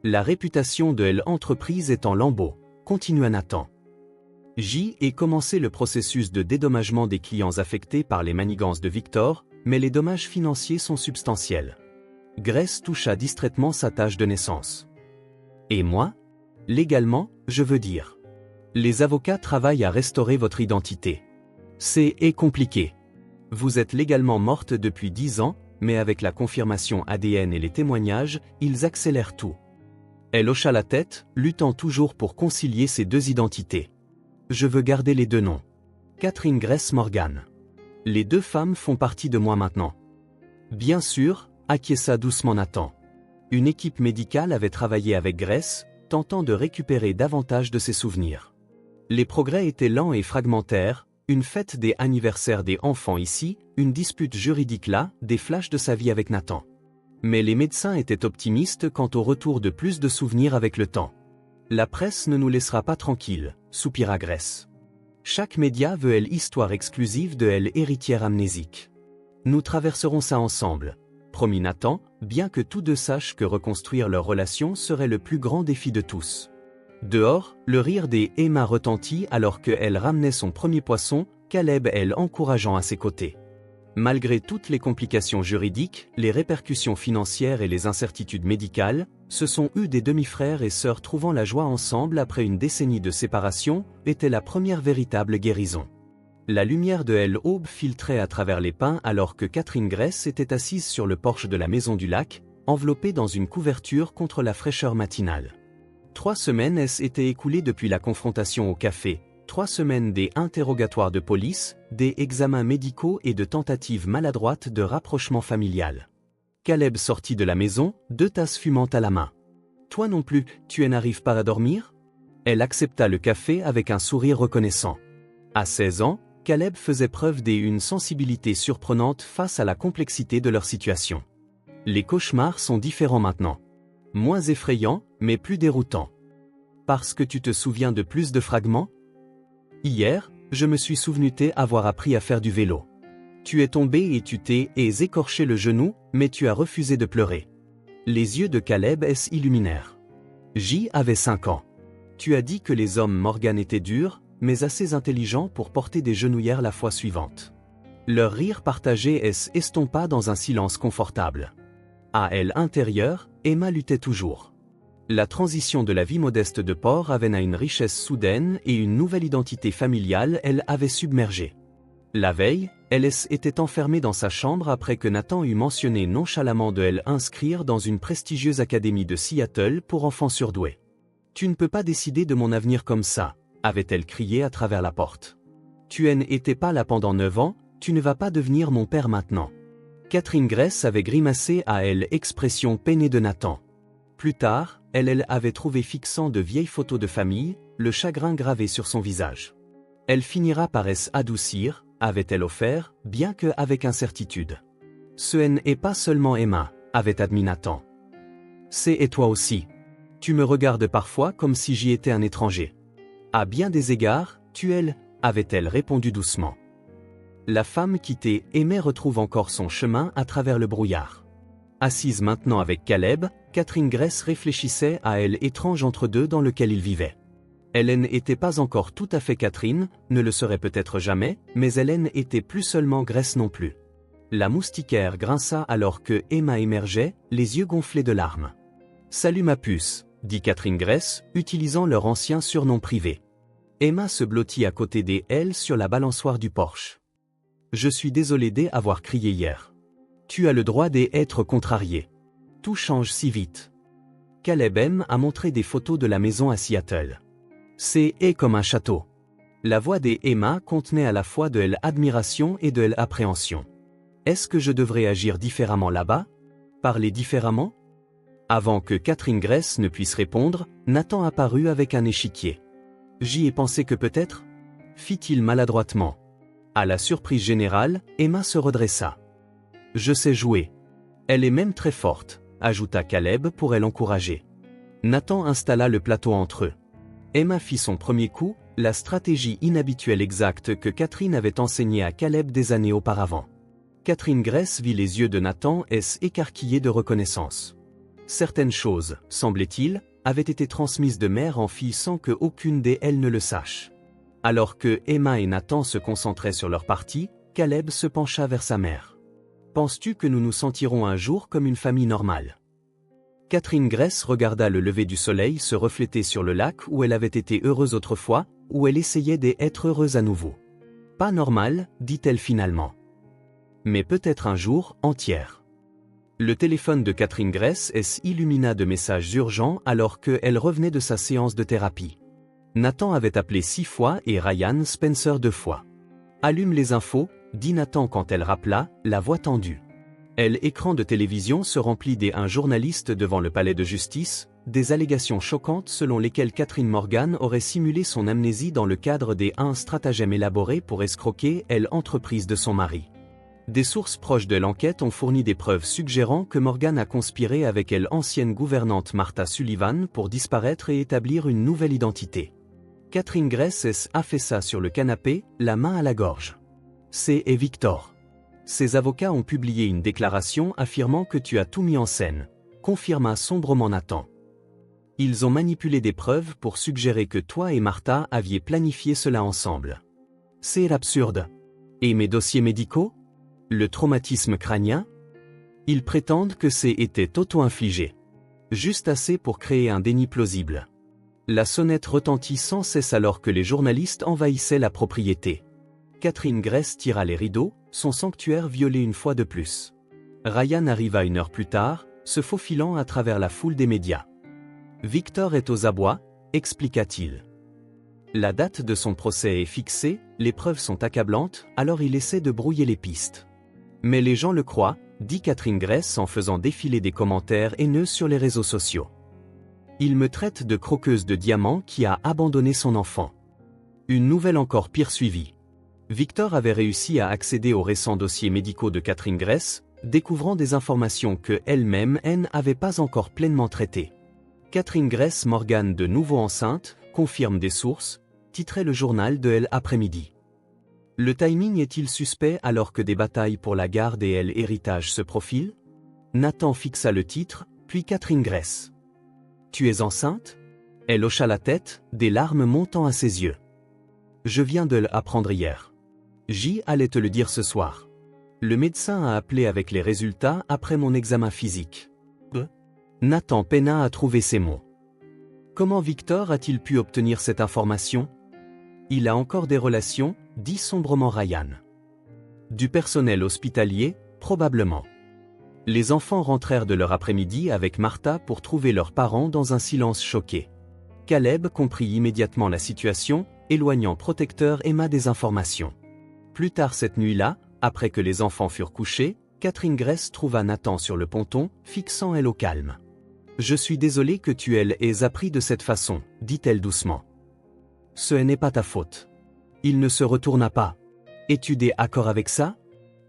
La réputation de l'entreprise est en lambeaux, continua Nathan. J'ai commencé le processus de dédommagement des clients affectés par les manigances de Victor, mais les dommages financiers sont substantiels. Grace toucha distraitement sa tâche de naissance. Et moi? Légalement, je veux dire. Les avocats travaillent à restaurer votre identité. C'est compliqué. Vous êtes légalement morte depuis 10 ans, mais avec la confirmation ADN et les témoignages, ils accélèrent tout. Elle hocha la tête, luttant toujours pour concilier ces 2 identités. Je veux garder les 2 noms. Catherine Grace Morgan. Les 2 femmes font partie de moi maintenant. Bien sûr, acquiesça doucement Nathan. Une équipe médicale avait travaillé avec Grace, tentant de récupérer davantage de ses souvenirs. Les progrès étaient lents et fragmentaires. Une fête des anniversaires des enfants ici, une dispute juridique là, des flashs de sa vie avec Nathan. Mais les médecins étaient optimistes quant au retour de plus de souvenirs avec le temps. La presse ne nous laissera pas tranquilles, soupira Grace. Chaque média veut l'histoire exclusive de l'héritière amnésique. Nous traverserons ça ensemble, promit Nathan, bien que tous 2 sachent que reconstruire leur relation serait le plus grand défi de tous. Dehors, le rire d'Emma retentit alors qu'elle ramenait son premier poisson, Caleb encourageant à ses côtés. Malgré toutes les complications juridiques, les répercussions financières et les incertitudes médicales, ce sont eux des demi-frères et sœurs trouvant la joie ensemble après une décennie de séparation, était la première véritable guérison. La lumière de l'aube filtrait à travers les pins alors que Catherine Grace était assise sur le porche de la maison du lac, enveloppée dans une couverture contre la fraîcheur matinale. 3 semaines étaient écoulées depuis la confrontation au café, 3 semaines des interrogatoires de police, des examens médicaux et de tentatives maladroites de rapprochement familial. Caleb sortit de la maison, 2 tasses fumantes à la main. « Toi non plus, tu n'arrives pas à dormir ?» Elle accepta le café avec un sourire reconnaissant. À 16 ans, Caleb faisait preuve d'une sensibilité surprenante face à la complexité de leur situation. Les cauchemars sont différents maintenant. Moins effrayants, mais plus déroutants. Parce que tu te souviens de plus de fragments? Hier, je me suis souvenu t'avoir appris à faire du vélo. Tu es tombé et tu t'es écorché le genou, mais tu as refusé de pleurer. Les yeux de Caleb s'illuminèrent. J avait 5 ans. Tu as dit que les hommes Morgan étaient durs, mais assez intelligents pour porter des genouillères la fois suivante. Leur rire partagé estompa dans un silence confortable. À elle intérieure, Emma luttait toujours. La transition de la vie modeste de port avait une richesse soudaine et une nouvelle identité familiale elle avait submergé. La veille, elle était enfermée dans sa chambre après que Nathan eut mentionné nonchalamment de elle inscrire dans une prestigieuse académie de Seattle pour enfants surdoués. « Tu ne peux pas décider de mon avenir comme ça », avait-elle crié à travers la porte. « Tu n'étais pas là pendant 9 ans, tu ne vas pas devenir mon père maintenant. » Catherine Gress avait grimacé à elle expression peinée de Nathan. Plus tard, elle avait trouvé fixant de vieilles photos de famille, le chagrin gravé sur son visage. Elle finira par s'adoucir, avait-elle offert, bien que avec incertitude. Ce n'est pas seulement Emma, avait admis Nathan. C'est toi aussi. Tu me regardes parfois comme si j'y étais un étranger. À bien des égards, tu avait-elle répondu doucement. La femme qui t'aimait retrouve encore son chemin à travers le brouillard. Assise maintenant avec Caleb, Catherine Gress réfléchissait à elle étrange entre deux dans lequel il vivait. Elle n'était pas encore tout à fait Catherine, ne le serait peut-être jamais, mais elle n'était plus seulement Gress non plus. La moustiquaire grinça alors que Emma émergeait, les yeux gonflés de larmes. « Salut ma puce », dit Catherine Gress, utilisant leur ancien surnom privé. Emma se blottit à côté d'elle sur la balançoire du porche. « Je suis désolée d'avoir crié hier. Tu as le droit d'être contrarié. Tout change si vite. » Caleb a montré des photos de la maison à Seattle. C'est comme un château. La voix d'Emma contenait à la fois de l'admiration et de l'appréhension. Est-ce que je devrais agir différemment là-bas? Parler différemment? Avant que Catherine Gress ne puisse répondre, Nathan apparut avec un échiquier. J'y ai pensé que peut-être? Fit-il maladroitement. À la surprise générale, Emma se redressa. Je sais jouer. Elle est même très forte, ajouta Caleb pour l'encourager. Nathan installa le plateau entre eux. Emma fit son premier coup, la stratégie inhabituelle exacte que Catherine avait enseignée à Caleb des années auparavant. Catherine Gress vit les yeux de Nathan écarquillés de reconnaissance. Certaines choses, semblait-il, avaient été transmises de mère en fille sans que aucune d'elles ne le sache. Alors que Emma et Nathan se concentraient sur leur partie, Caleb se pencha vers sa mère. « Penses-tu que nous nous sentirons un jour comme une famille normale ?» Catherine Gress regarda le lever du soleil se refléter sur le lac où elle avait été heureuse autrefois, où elle essayait d'être heureuse à nouveau. « Pas normal, dit-elle finalement. Mais peut-être un jour, entière. » Le téléphone de Catherine Gress s'illumina de messages urgents alors qu'elle revenait de sa séance de thérapie. Nathan avait appelé 6 fois et Ryan Spencer 2 fois. « Allume les infos », dit Nathan quand elle rappela, la voix tendue. L'écran de télévision se remplit d'un journaliste devant le palais de justice, des allégations choquantes selon lesquelles Catherine Morgan aurait simulé son amnésie dans le cadre d'un stratagème élaboré pour escroquer l'entreprise de son mari. Des sources proches de l'enquête ont fourni des preuves suggérant que Morgan a conspiré avec l'ancienne gouvernante Martha Sullivan pour disparaître et établir une nouvelle identité. Catherine Gress affaissa sur le canapé, la main à la gorge. « C'est Victor. Ses avocats ont publié une déclaration affirmant que tu as tout mis en scène, confirma sombrement Nathan. Ils ont manipulé des preuves pour suggérer que toi et Martha aviez planifié cela ensemble. C'est absurde. Et mes dossiers médicaux? Le traumatisme crânien? Ils prétendent que était auto-infligé. Juste assez pour créer un déni plausible. La sonnette retentit sans cesse alors que les journalistes envahissaient la propriété. Catherine Gress tira les rideaux, son sanctuaire violé une fois de plus. Ryan arriva 1 heure plus tard, se faufilant à travers la foule des médias. « Victor est aux abois », expliqua-t-il. La date de son procès est fixée, les preuves sont accablantes, alors il essaie de brouiller les pistes. « Mais les gens le croient », dit Catherine Gress en faisant défiler des commentaires haineux sur les réseaux sociaux. « Il me traite de croqueuse de diamants qui a abandonné son enfant. » Une nouvelle encore pire suivie. Victor avait réussi à accéder aux récents dossiers médicaux de Catherine Gress, découvrant des informations que elle-même n'avait pas encore pleinement traitées. Catherine Gress Morgan de nouveau enceinte, confirme des sources, titrait le journal de Elle après-midi. Le timing est-il suspect alors que des batailles pour la garde et l'héritage se profilent? Nathan fixa le titre, puis Catherine Gress. Tu es enceinte? Elle hocha la tête, des larmes montant à ses yeux. Je viens de l'apprendre hier. J allait te le dire ce soir. Le médecin a appelé avec les résultats après mon examen physique. Nathan peina à trouver ses mots. Comment Victor a-t-il pu obtenir cette information? Il a encore des relations, dit sombrement Ryan. Du personnel hospitalier, probablement. Les enfants rentrèrent de leur après-midi avec Martha pour trouver leurs parents dans un silence choqué. Caleb comprit immédiatement la situation, éloignant protecteur Emma des informations. Plus tard cette nuit-là, après que les enfants furent couchés, Catherine Gress trouva Nathan sur le ponton, fixant elle au calme. « Je suis désolée que tu aies appris de cette façon, dit-elle doucement. Ce n'est pas ta faute. Il ne se retourna pas. Es-tu d'accord avec ça?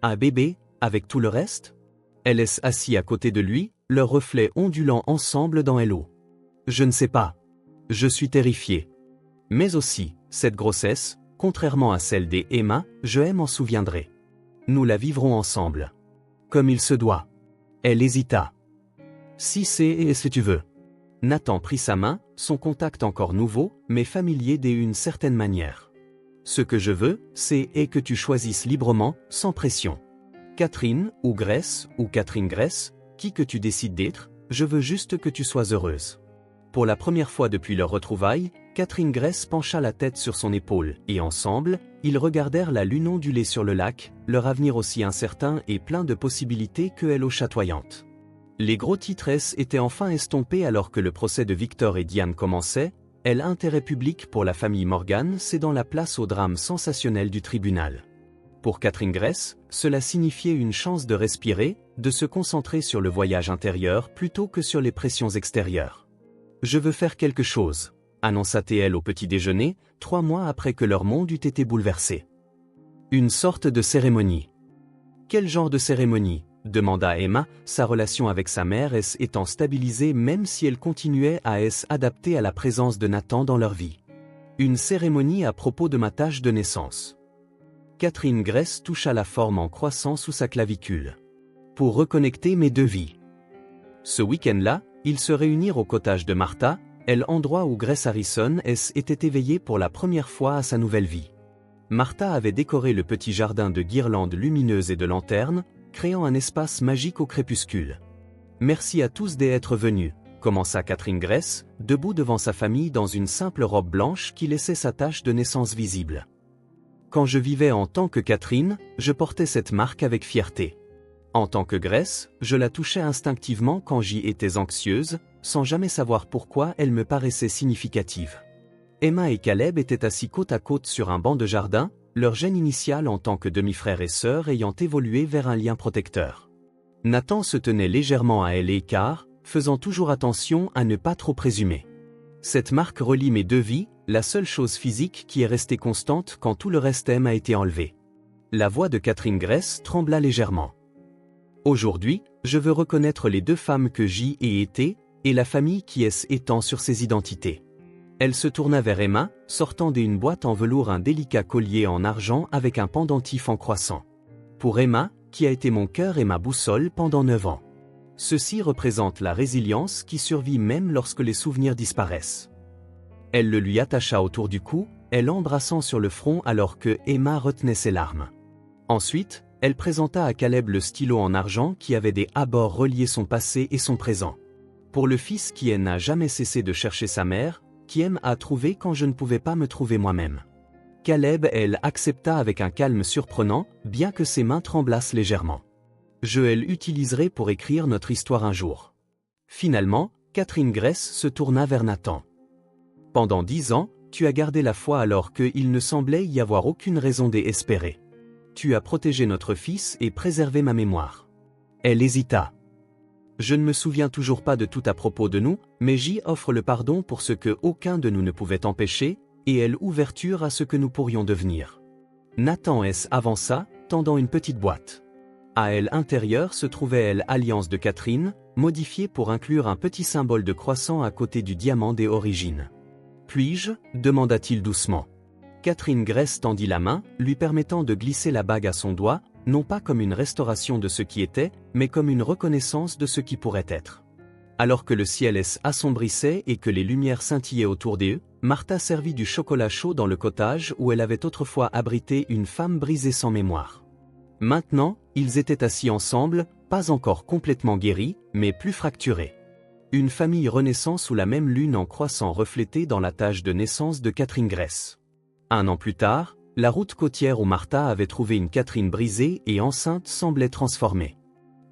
Un bébé, avec tout le reste? Elle est assis à côté de lui, leurs reflets ondulant ensemble dans l'eau. Je ne sais pas. Je suis terrifiée. Mais aussi, cette grossesse, contrairement à celle d'Emma, je m'en souviendrai. Nous la vivrons ensemble. Comme il se doit. Elle hésita. Si tu veux. Nathan prit sa main, son contact encore nouveau, mais familier d'une certaine manière. Ce que je veux, c'est que tu choisisses librement, sans pression. Catherine, ou Gress, ou Catherine Gress, qui que tu décides d'être, je veux juste que tu sois heureuse. Pour la première fois depuis leur retrouvaille, Catherine Gress pencha la tête sur son épaule, et ensemble, ils regardèrent la lune onduler sur le lac, leur avenir aussi incertain et plein de possibilités que elle eau chatoyante. Les gros titres étaient enfin estompés alors que le procès de Victor et Diane commençait, l'intérêt public pour la famille Morgan cédant la place au drame sensationnel du tribunal. Pour Catherine Gress, cela signifiait une chance de respirer, de se concentrer sur le voyage intérieur plutôt que sur les pressions extérieures. « Je veux faire quelque chose », annonça-t-elle au petit déjeuner, 3 mois après que leur monde eût été bouleversé. Une sorte de cérémonie. Quel genre de cérémonie? Demanda Emma, sa relation avec sa mère étant stabilisée même si elle continuait à s'adapter à la présence de Nathan dans leur vie. Une cérémonie à propos de ma tâche de naissance. Catherine Gress toucha la forme en croissant sous sa clavicule. Pour reconnecter mes 2 vies. Ce week-end-là, ils se réunirent au cottage de Martha, l'endroit où Gress Harrison était éveillée pour la première fois à sa nouvelle vie. Martha avait décoré le petit jardin de guirlandes lumineuses et de lanternes, créant un espace magique au crépuscule. « Merci à tous d'être venus », commença Catherine Gress, debout devant sa famille dans une simple robe blanche qui laissait sa tache de naissance visible. Quand je vivais en tant que Catherine, je portais cette marque avec fierté. En tant que Gress, je la touchais instinctivement quand j'y étais anxieuse, sans jamais savoir pourquoi elle me paraissait significative. Emma et Caleb étaient assis côte à côte sur un banc de jardin, leur gène initial en tant que demi-frère et sœur ayant évolué vers un lien protecteur. Nathan se tenait légèrement à l'écart, faisant toujours attention à ne pas trop présumer. Cette marque relie mes 2 vies, la seule chose physique qui est restée constante quand tout le reste a été enlevé. La voix de Catherine Gress trembla légèrement. Aujourd'hui, je veux reconnaître les 2 femmes que j'y ai été, et la famille qui étend sur ses identités. Elle se tourna vers Emma, sortant d'une boîte en velours un délicat collier en argent avec un pendentif en croissant. Pour Emma, qui a été mon cœur et ma boussole pendant 9 ans. Ceci représente la résilience qui survit même lorsque les souvenirs disparaissent. Elle le lui attacha autour du cou, elle embrassant sur le front alors que Emma retenait ses larmes. Ensuite, elle présenta à Caleb le stylo en argent qui avait des abords reliés son passé et son présent. Pour le fils qui n'a jamais cessé de chercher sa mère, qui aime à trouver quand je ne pouvais pas me trouver moi-même. Caleb, accepta avec un calme surprenant, bien que ses mains tremblassent légèrement. Je l'utiliserai pour écrire notre histoire un jour. Finalement, Catherine Gress se tourna vers Nathan. Pendant 10 ans, tu as gardé la foi alors qu'il ne semblait y avoir aucune raison d'espérer. Tu as protégé notre fils et préservé ma mémoire. Elle hésita. Je ne me souviens toujours pas de tout à propos de nous, mais j'y offre le pardon pour ce que aucun de nous ne pouvait empêcher, et l'ouverture à ce que nous pourrions devenir. Nathan avança, tendant une petite boîte. À elle intérieure se trouvait l'alliance de Catherine, modifiée pour inclure un petit symbole de croissant à côté du diamant des origines. « Puis-je » demanda-t-il doucement. Catherine Gress tendit la main, lui permettant de glisser la bague à son doigt, non pas comme une restauration de ce qui était, mais comme une reconnaissance de ce qui pourrait être. Alors que le ciel assombrissait et que les lumières scintillaient autour d'eux, Martha servit du chocolat chaud dans le cottage où elle avait autrefois abrité une femme brisée sans mémoire. Maintenant, ils étaient assis ensemble, pas encore complètement guéris, mais plus fracturés. Une famille renaissant sous la même lune en croissant reflétée dans la tache de naissance de Catherine Gress. 1 an plus tard, la route côtière où Martha avait trouvé une Catherine brisée et enceinte semblait transformée.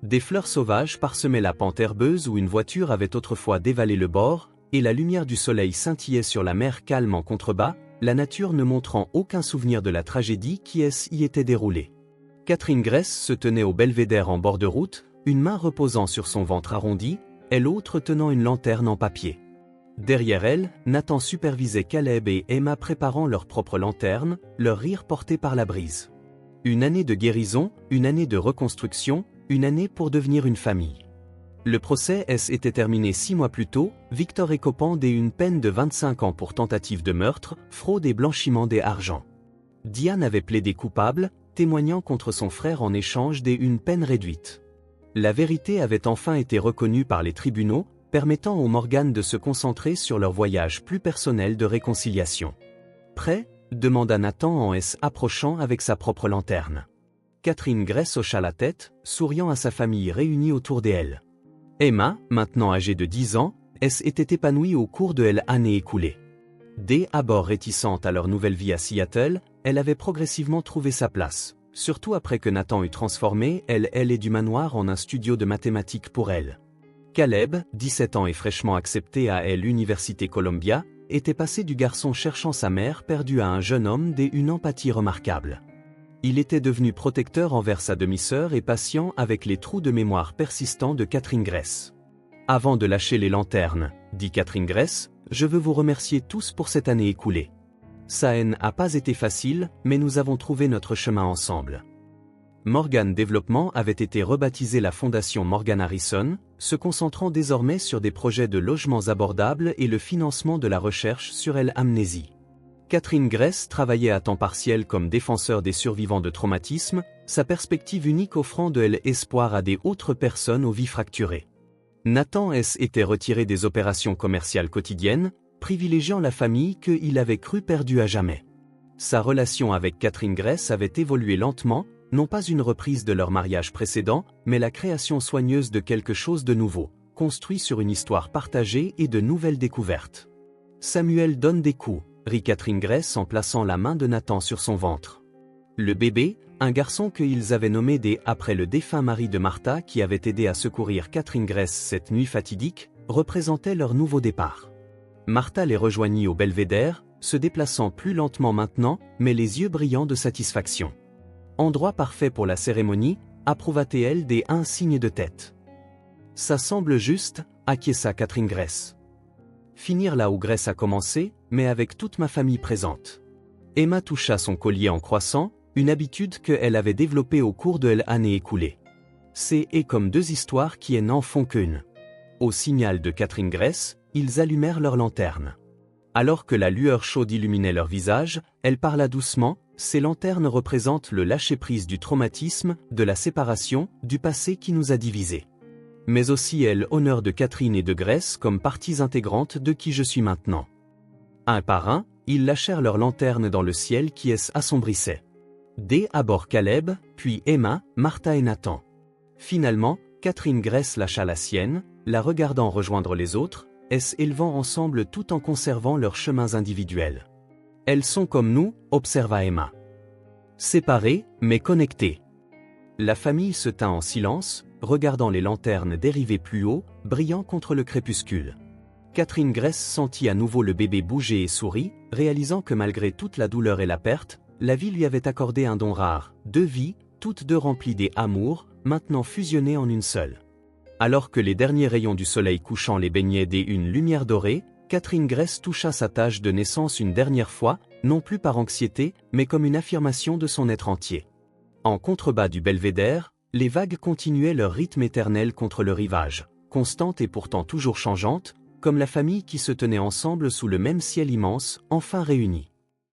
Des fleurs sauvages parsemaient la pente herbeuse où une voiture avait autrefois dévalé le bord, et la lumière du soleil scintillait sur la mer calme en contrebas, la nature ne montrant aucun souvenir de la tragédie qui y était déroulée. Catherine Gress se tenait au belvédère en bord de route, une main reposant sur son ventre arrondi, et l'autre tenant une lanterne en papier. Derrière elle, Nathan supervisait Caleb et Emma préparant leur propre lanterne, leur rire porté par la brise. Une année de guérison, une année de reconstruction, une année pour devenir une famille. Le procès était terminé 6 mois plus tôt, Victor écopant une peine de 25 ans pour tentative de meurtre, fraude et blanchiment d'argent. Diane avait plaidé coupable, témoignant contre son frère en échange d'une peine réduite. La vérité avait enfin été reconnue par les tribunaux, permettant aux Morgan de se concentrer sur leur voyage plus personnel de réconciliation. « Prêt » demanda Nathan en approchant avec sa propre lanterne. Catherine Gress hocha la tête, souriant à sa famille réunie autour d'elle. Emma, maintenant âgée de 10 ans, était épanouie au cours de l'année écoulée. Dès abord réticente à leur nouvelle vie à Seattle, elle avait progressivement trouvé sa place, surtout après que Nathan eut transformé elle et du manoir en un studio de mathématiques pour elle. Caleb, 17 ans et fraîchement accepté à l'Université Columbia, était passé du garçon cherchant sa mère perdue à un jeune homme d'une empathie remarquable. Il était devenu protecteur envers sa demi-sœur et patient avec les trous de mémoire persistants de Catherine Gress. « Avant de lâcher les lanternes, » dit Catherine Gress, « je veux vous remercier tous pour cette année écoulée. Ça n'a pas été facile, mais nous avons trouvé notre chemin ensemble. » Morgan Développement avait été rebaptisée la Fondation Morgan Harrison, se concentrant désormais sur des projets de logements abordables et le financement de la recherche sur l'amnésie. Catherine Gress travaillait à temps partiel comme défenseur des survivants de traumatisme, sa perspective unique offrant de l'espoir à des autres personnes aux vies fracturées. Nathan était retiré des opérations commerciales quotidiennes, privilégiant la famille qu'il avait cru perdue à jamais. Sa relation avec Catherine Gress avait évolué lentement, non pas une reprise de leur mariage précédent, mais la création soigneuse de quelque chose de nouveau, construit sur une histoire partagée et de nouvelles découvertes. « Samuel donne des coups », rit Catherine Gress en plaçant la main de Nathan sur son ventre. Le bébé, un garçon qu'ils avaient nommé après le défunt mari de Martha qui avait aidé à secourir Catherine Gress cette nuit fatidique, représentait leur nouveau départ. Martha les rejoignit au belvédère, se déplaçant plus lentement maintenant, mais les yeux brillants de satisfaction. « Endroit parfait pour la cérémonie », approuva-t-elle un signe de tête. « Ça semble juste », acquiesça Catherine Gress. « Finir là où Gress a commencé, mais avec toute ma famille présente. » Emma toucha son collier en croissant, une habitude qu'elle avait développée au cours de l'année écoulée. C'est comme 2 histoires qui n'en font qu'une. Au signal de Catherine Gress, ils allumèrent leur lanterne. Alors que la lueur chaude illuminait leur visage, elle parla doucement. Ces lanternes représentent le lâcher-prise du traumatisme, de la séparation, du passé qui nous a divisés. Mais aussi l'honneur de Catherine et de Gress comme parties intégrantes de qui je suis maintenant. Un par un, ils lâchèrent leurs lanternes dans le ciel qui assombrissait. Dès abord Caleb, puis Emma, Martha et Nathan. Finalement, Catherine Gress lâcha la sienne, la regardant rejoindre les autres, élevant ensemble tout en conservant leurs chemins individuels. Elles sont comme nous, observa Emma. Séparées, mais connectées. La famille se tint en silence, regardant les lanternes dériver plus haut, brillant contre le crépuscule. Catherine Gress sentit à nouveau le bébé bouger et sourit, réalisant que malgré toute la douleur et la perte, la vie lui avait accordé un don rare, 2 vies, toutes 2 remplies d'amour, maintenant fusionnées en une seule. Alors que les derniers rayons du soleil couchant les baignaient d'une lumière dorée, Catherine Gress toucha sa tâche de naissance une dernière fois, non plus par anxiété, mais comme une affirmation de son être entier. En contrebas du belvédère, les vagues continuaient leur rythme éternel contre le rivage, constante et pourtant toujours changeante, comme la famille qui se tenait ensemble sous le même ciel immense, enfin réunie.